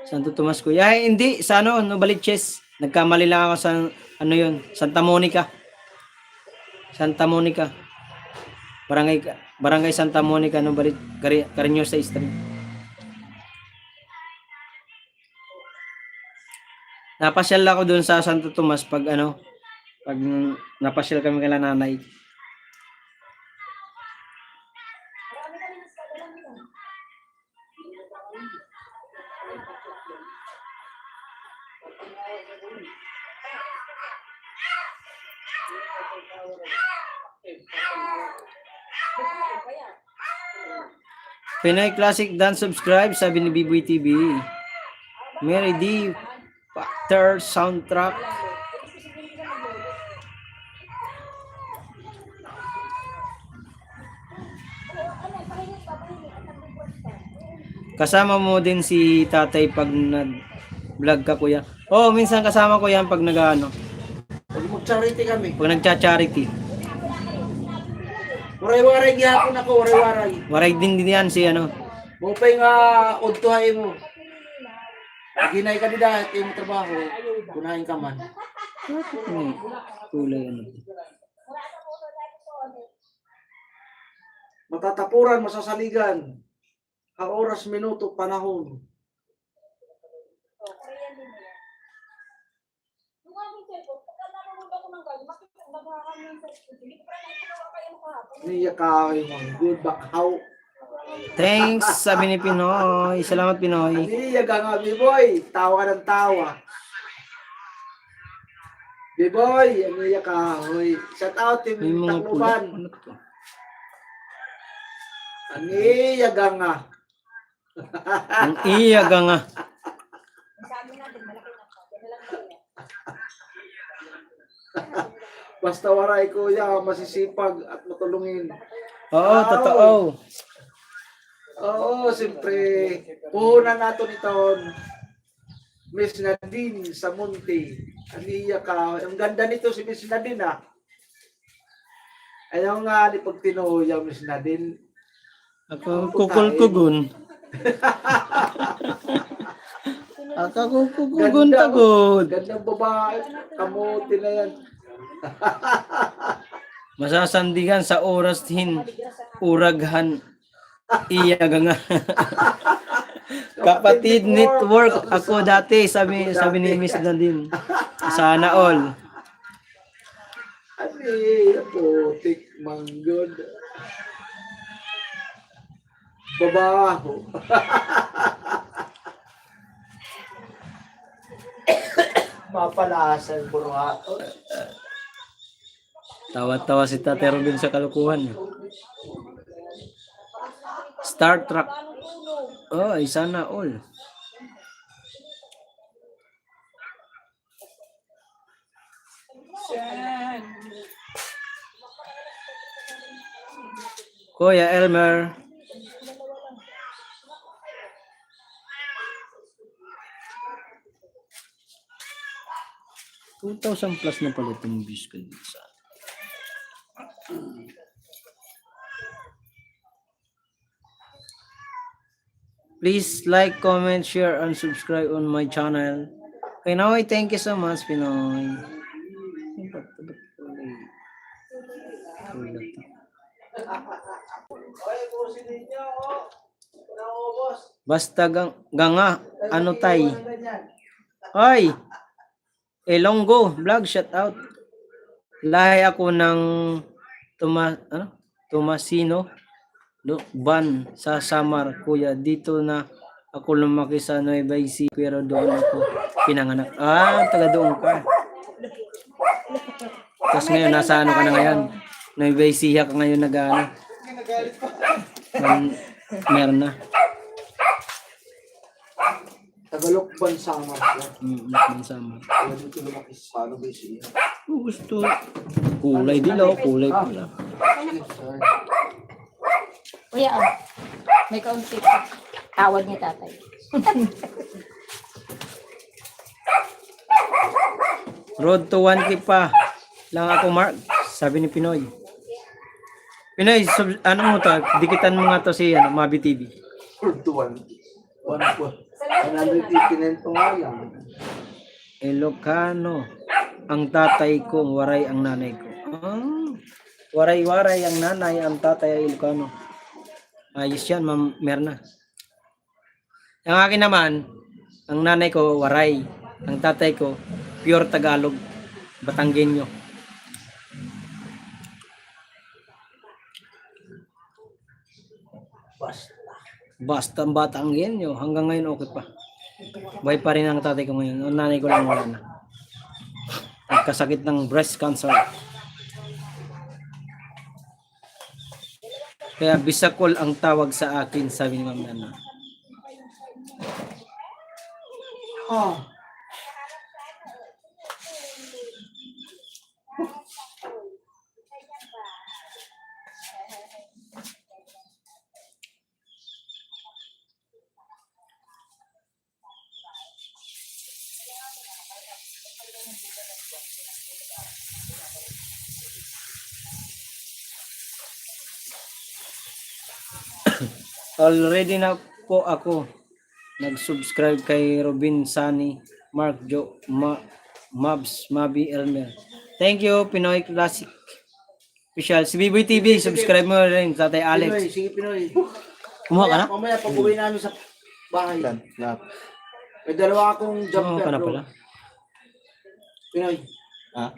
Santo Tomas ko. Hindi, sa Novaliches. Nagkamali lang ako sa, Santa Monica. Santa Monica. Barangay Santa Monica, Carinosa Street. Napasyal ako doon sa Santo Tomas pag napasyal kami kay nanay. Pinoy Classic Dance subscribe, sabi ni Biboy TV. Mary D. Factor soundtrack. Kasama mo din si tatay pag nag-vlog ka, kuya. Oo, minsan kasama ko yan pag Pag mag-charity kami. pag nagcha-charity. Waray-waray gihapon ako, waray-waray. Waray din yan si Mupay nga udtuhay mo. Ginay ka dahil yung trabaho, kunahin ka man. Kulay Matatapuran, masasaligan. Ang oras, minuto, panahon. Niya ka, good back how. Thanks, sabi ni Pinoy. Salamat, Pinoy. Niya ka nga, B-boy. Tawa ng tawa. B-boy, niya ka. Hoy. Shout out, Team May mga pula. Tacloban. Ano to? Niya ka nga. Ang iyaga nga. Basta waray kuya, masisipag at matulungin. Oo, totoo. Oo, siyempre. Puhunan nato niton. Miss Nadine sa Monte. Aniya ka. Ang ganda nito si Miss Nadine ah. Ayaw nga ni pag tinuya Miss Nadine. Ako kukulkugun. Ako kukulkugun tagod. Gandang babae. Kamote na yan. Masasandigan sa oras hin uraghan iyaga nga. Kapatid network ako dati sabi ni Miss Nadine. Sana all. Ani, putik manggod. Babaho. Mapalasan burhato. Tawa-tawa si Tate Robin sa kalukuhan. Star Trek. Oh, sana all. Kuya Elmer. $2,000 plus na pala itong views ko dito sa please like, comment, share, and subscribe on my channel. Pinoy, thank you so much, Pinoy. Basta ganga, ano tay? Hoy! Elonggo, vlog, shout out. Lahi ako ng Tomasino Ban sa Samar, kuya. Dito na ako lumaki sa Nueva Ecija, pero doon ako pinanganak. Ah, taga doon ka. Tapos ngayon, nasa ano ka na ngayon? Nueva Ecija ka ngayon nag-ano. Meron na. Tagalokban sama siya. Samar. Kaya dito lumaki sa ano ba siya? Gusto. Kulay dilaw, kulay pula. Kuya, oh. May kaunti pa. Tawag niya tatay. Road to 1K pa lang ako, Mark. Sabi ni Pinoy. Pinoy, ano mo to? Dikitan mo nga to si Mabi TV. Or to one. One po. 189 po nga lang. Ilocano. Ang tatay ko, waray ang nanay ko. Ah, waray-waray ang nanay, ang tatay ay Ilocano. Ayos yan, Ma'am Merna. Ang akin naman, ang nanay ko, waray. Ang tatay ko, pure Tagalog. Batanggenyo. Basta ang Batanggenyo. Hanggang ngayon okay pa. Buhay pa rin ang tatay ko ngayon. Ang nanay ko lang wala na. Nagkasakit ng breast cancer. Kaya Bisakol ang tawag sa akin, sabi ni Ma'am Nana. Ah. Already na po ako nag-subscribe kay Robin, Sunny, Mark, Joe, Mabs, Mabi, Elmer. Thank you, Pinoy Classic Official. Si Biboy TV, subscribe mo rin, Tatay Alex. Pinoy, sige Pinoy. Kumuha ka na? Mamaya pag-uwi namin sa bahay. Lahat. May dalawa akong job Kumuha ka na pala. Pinoy, Ha?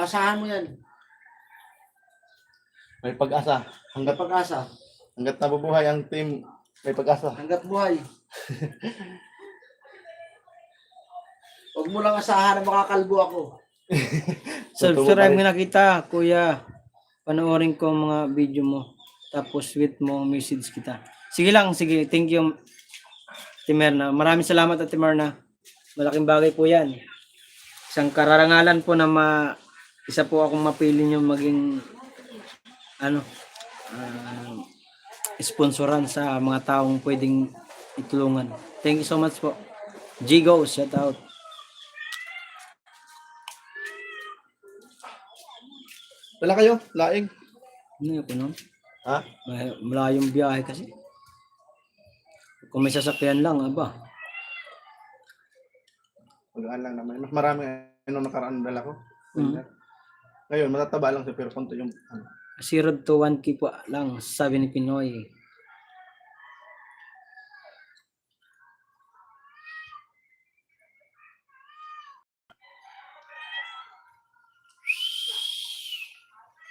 asahan mo yan. May pag-asa. Hanggat pag-asa. Hanggat nabubuhay ang team, may pag-asa. Hanggat buhay. Huwag mo lang asahan na makakalbo ako. Subscribe mo na kita, kuya. Panoorin ko ang mga video mo. Tapos sweet mo, message kita. Sige lang, sige. Thank you, Timerna. Maraming salamat, Timerna. Malaking bagay po yan. Isang kararangalan po na isa po akong mapili nyo maging sponsoran sa mga taong pwedeng itulungan. Thank you so much po. Jigo, shout out. Dala kayo, laing. Ano yung puno? Ha? Malayong biyahe kasi. Kung may sasakyan lang, aba. Magaan lang naman. Mas marami nung nakaraan dala ko. Mm. Ngayon, matataba lang siya pero konti yung ano. 0 to 1K po lang, sabi ni Pinoy.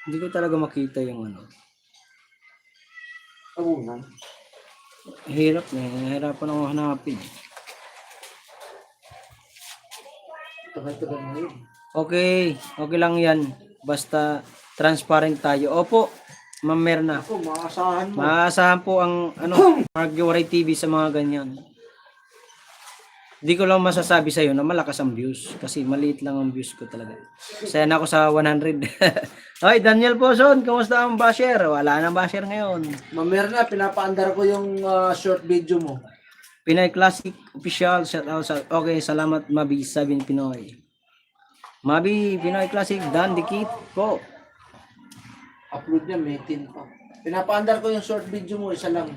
Hindi ko talaga makita yung ano. Tabunan. Hirap na, nahirapan ako hanapin. Tagal-tagal na yun. Okay, okay lang yan. Basta transparent tayo. Opo, Ma'am Merna. Ako, maasahan mo. Maasahan po ang Mark Waray TV sa mga ganyan. Hindi ko lang masasabi sa iyo na malakas ang views kasi maliit lang ang views ko talaga. Saya na ako sa 100. Hoy, Daniel Poson, kamusta ang basher? Wala nang basher ngayon. Mamaya na, pinapaandar ko yung short video mo. Pinoy Classic Official, shout out sa... Okay, salamat Mabi, sabi ni Pinoy. Mabi, Pinoy Classic, Dan Dikit po. Upload niya, may 10 pa. Pinapaandar ko yung short video mo, isa lang.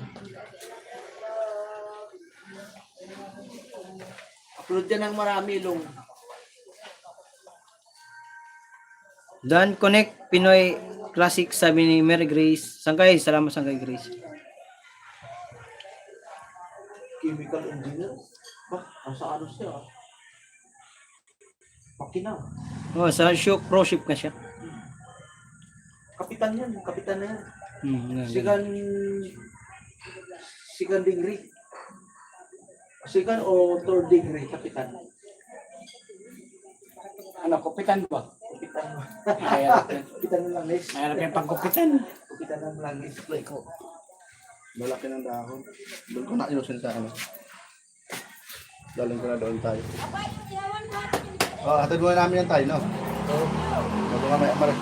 Upload yan ng marami, Long. Dan Connect, Pinoy Classic, sabi ni Mary Grace. Sangkay, salamat Sangkay Grace. Chemical engineer. Ba, nasa ano siya? Makina. Oh, sa show pro ship na siya. Kapitan yan, kapitan na yan. Nga, Second degree. Second o third degree, kapitan. Ano, kupitan ba? Kapitan mo. Mahirap yan. Kapitan ng langis. Mahirap yung pagkupitan. Kapitan ng langis. Like, oh. Malaki ng dahon. Doon ko na inusin sa ano. Daling ko na doon tayo. Hatid mo namin yan tayo, no? Oo. Bago nga may amaras.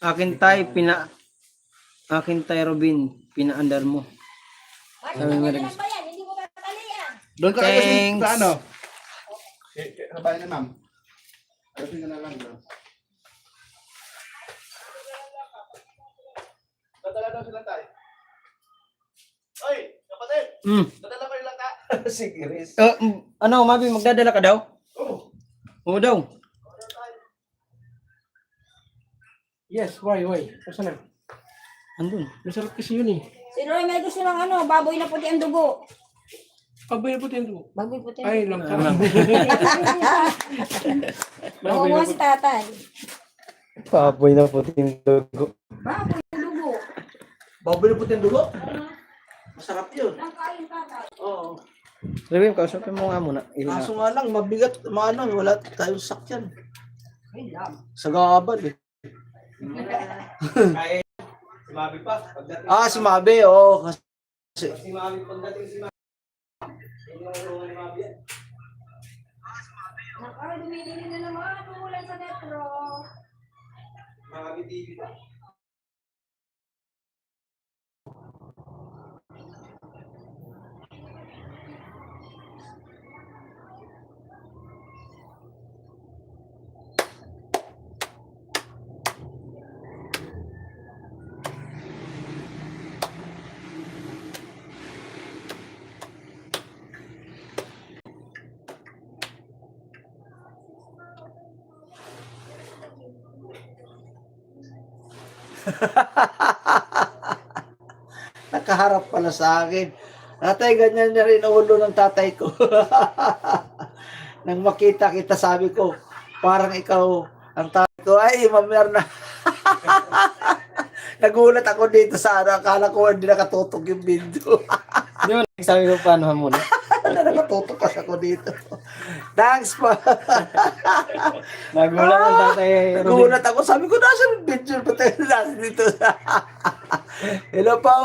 Akin tay Robin, pinaandar mo. Sabi ni Mary Grace. Doon ka inusin Thanks. sa ano? Kabayan na, ma'am. Inusin ka na lang doon. Dadala daw sila tayo. Oy, kapatid! Dadala kayo lang ka. Sige, Riz. Ano, Mabi, magdadala ka daw? Oo. Oo daw. Yes, why? Kasi na. Andun. Masarap kasi yun eh. Si Roy may gusto ng ano, baboy na puti ang dugo. Paboy na puti yung dugo. Baboy puti ang Ay, dugo. lang ka. Nakuha si tatay. Papoy na po yung dugo. Baboy ang dugo. Baboy na puti ang dugo? Masarap yun. Ang kain tatay. Oo. Rewim, kausapin mo nga muna. Kaso nga lang, mabigat, maano, wala tayong sakyan. Ay, lang. Sa gabal eh. Si Mabi pa. Pagdating Si Mabe, oo. Kasi, si Mabi, pagdating si Mabi. Yung Mabi yan. Ay, dumidili na naman. Tumulan sa metro. Mabi TV pa. nakaharap pala sa akin. Tatay, ganyan na rin ang ulo ng tatay ko. Nang makita kita, sabi ko, parang ikaw, ang tatay ko, ay, mamaya na. Nagulat ako dito sa ano, akala ko hindi nakatutok yung video. Di ba, sabi ko paano muna? Nakatutok kasi ako dito. Thanks pa. Nagulat ang tatay. Nagulat ako, sabi ko, nasa yung video, ba't tayo nasa dito? Hello pa,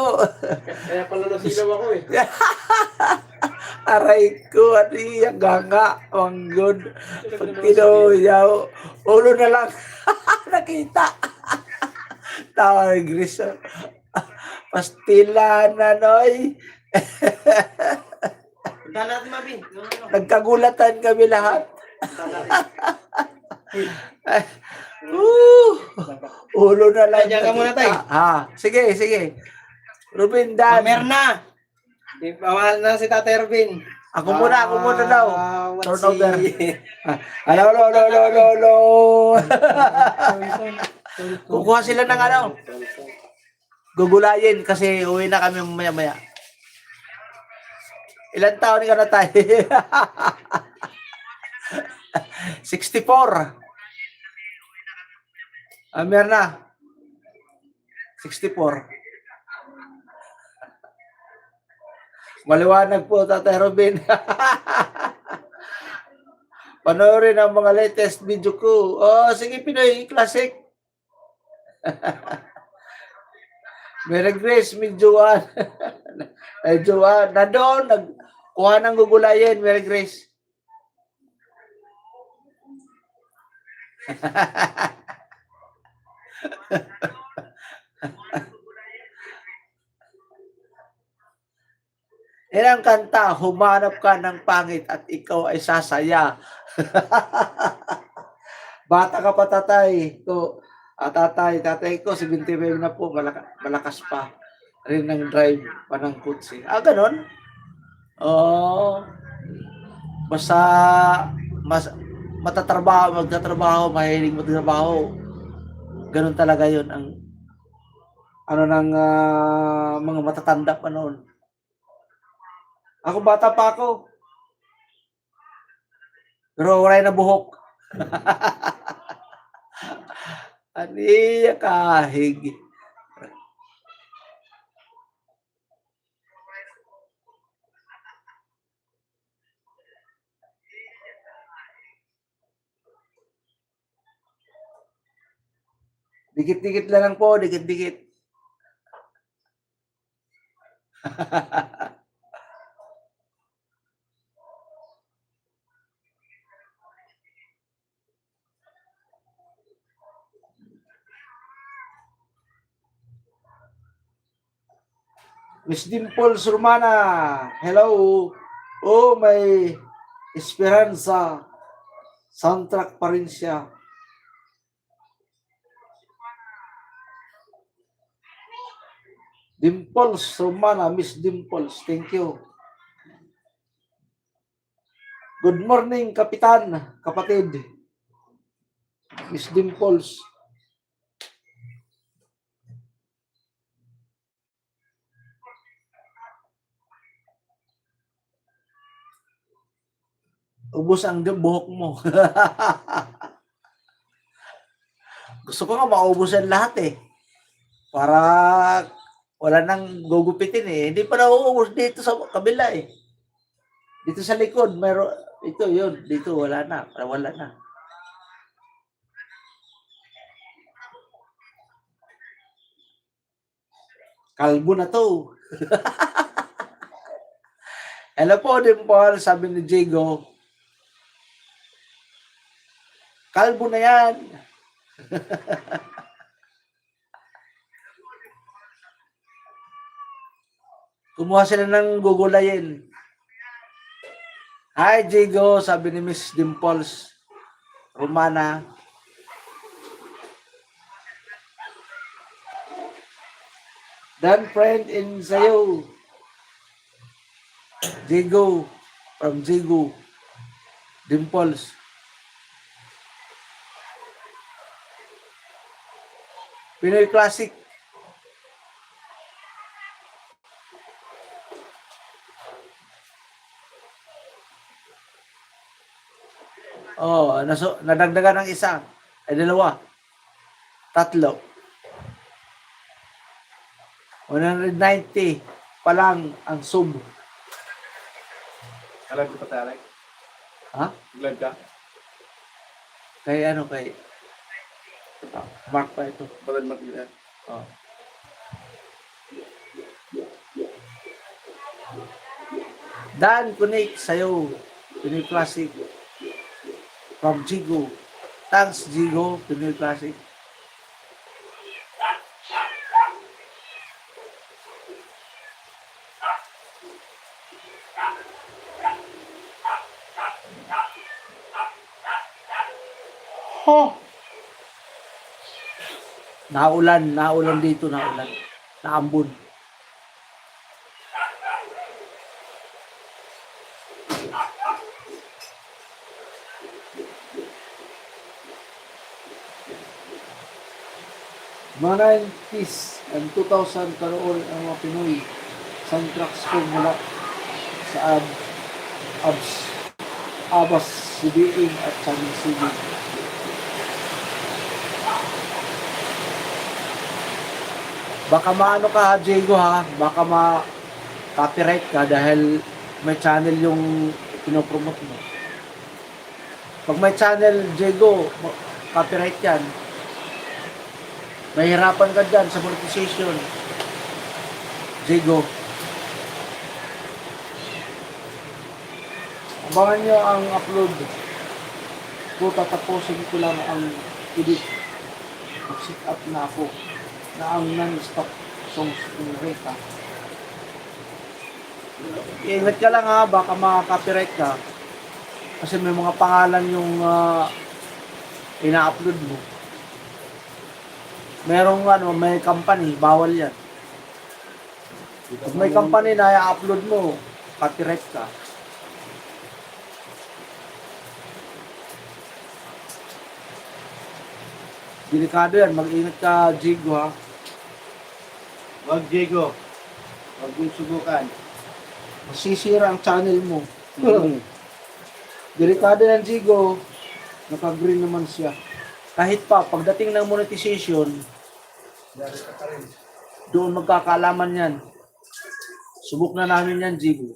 Kaya pala nasilaw ako eh. Aray ko, ano yung ganga, ang good. Pag tinuyaw, ulo na lang. Nakita. Tawa ni Gris. Pastila na, noy. Punta natin, Mabi. Nagkagulatan kami lahat. Ulo na lang. Diyan ka muna, tay. Ha, sige, sige. Ruben Dan. Mamer na. Bawal na si Tatay Robin. Ako muna daw. What's Turnover. Hello, hello, hello, hello, hello. Kukuha sila ng ano. Gugulayin kasi uwi na kami maya-maya. Ilan taon ka na tayo? 64. Amer na. 64. Maliwanag po, Tatay Robin. Panoorin ang mga latest video ko. Oh, sige, Pinoy Classic. Merry Grace, Midjuan. Ay, Juan. Nandoon, nagkuha ng gugulayin, Merry Grace. Yan ang kanta, humanap ka ng pangit at ikaw ay sasaya. Bata ka pa, tatay. Tatay ko, 75 na po, malakas pa. Rin ng drive pa ng kutsi. Ganon? Oo. Basta, magtatrabaho, mahilig magtatrabaho. Ganon talaga yun ang mga matatanda pa noon. Ako bata pa ako. Pero wala na buhok. Aniya kahig. Dikit-dikit lang po, dikit-dikit. Miss Dimples Romana, hello. Oh, may Esperanza. Soundtrack pa rin siya. Dimples Romana, Miss Dimples, thank you. Good morning, Kapitan, kapatid. Miss Dimples. Ubus ang buhok mo. Gusto ko nga maubos ang lahat eh. Para wala nang gugupitin eh. Hindi pa nauubos dito sa kabila eh. Dito sa likod, meron, ito yun. Dito wala na. Wala na. Kalbo na to. Hello po, Dimple, sabi ni Jigo. Kalbo na yan. Kumuha sila ng gugulayin. Hi, Jigo, sabi ni Miss Dimples Romana. Dan friend in sayo. Jigo, from Jigo. Dimples. Pinoy Classic. Oh, nadagdagan ng isa. Ay, dalawa. Tatlo. 190 pa lang ang sub. Alam ko pa tayo. Ha? Glad ka? Kay Mark pa ito. Balad mag-glad. Oh. Dan, connect sa'yo. Pinoy Classic. From Jigo. Thanks, Jigo. Pinoy Classic. Oh! Naulan dito, naulan. Naambon. Mga 90s and 2000 karoon ang mga Pinoy soundtracks ko mula sa Abas, CBN at Channel CB. Baka maano ka, Diego, ha? Baka ma-copyright ka dahil may channel yung pinopromote mo. Pag may channel, Diego, copyright yan. Mahirapan ka dyan sa monetization. Diego. Abangan nyo ang upload. Kung tatapusin ko lang ang edit. Mag-sit up na ako na ang non-stop songs ng Reka. Ingat ka lang, ha, baka maka-copyright ka. Kasi may mga pangalan yung ina-upload mo. Merong may company, bawal yan. Pag may company na i-upload mo, copyright ka. Delikado yan, mag-ingat ka, Jigo, ha. Wag, Diego. Wag mong subukan. Masisira ang channel mo. Delikado yan, Jigo. Naka-green naman siya. Kahit pa, pagdating ng monetization, doon magkakaalaman yan. Subok na namin yan, Jigo.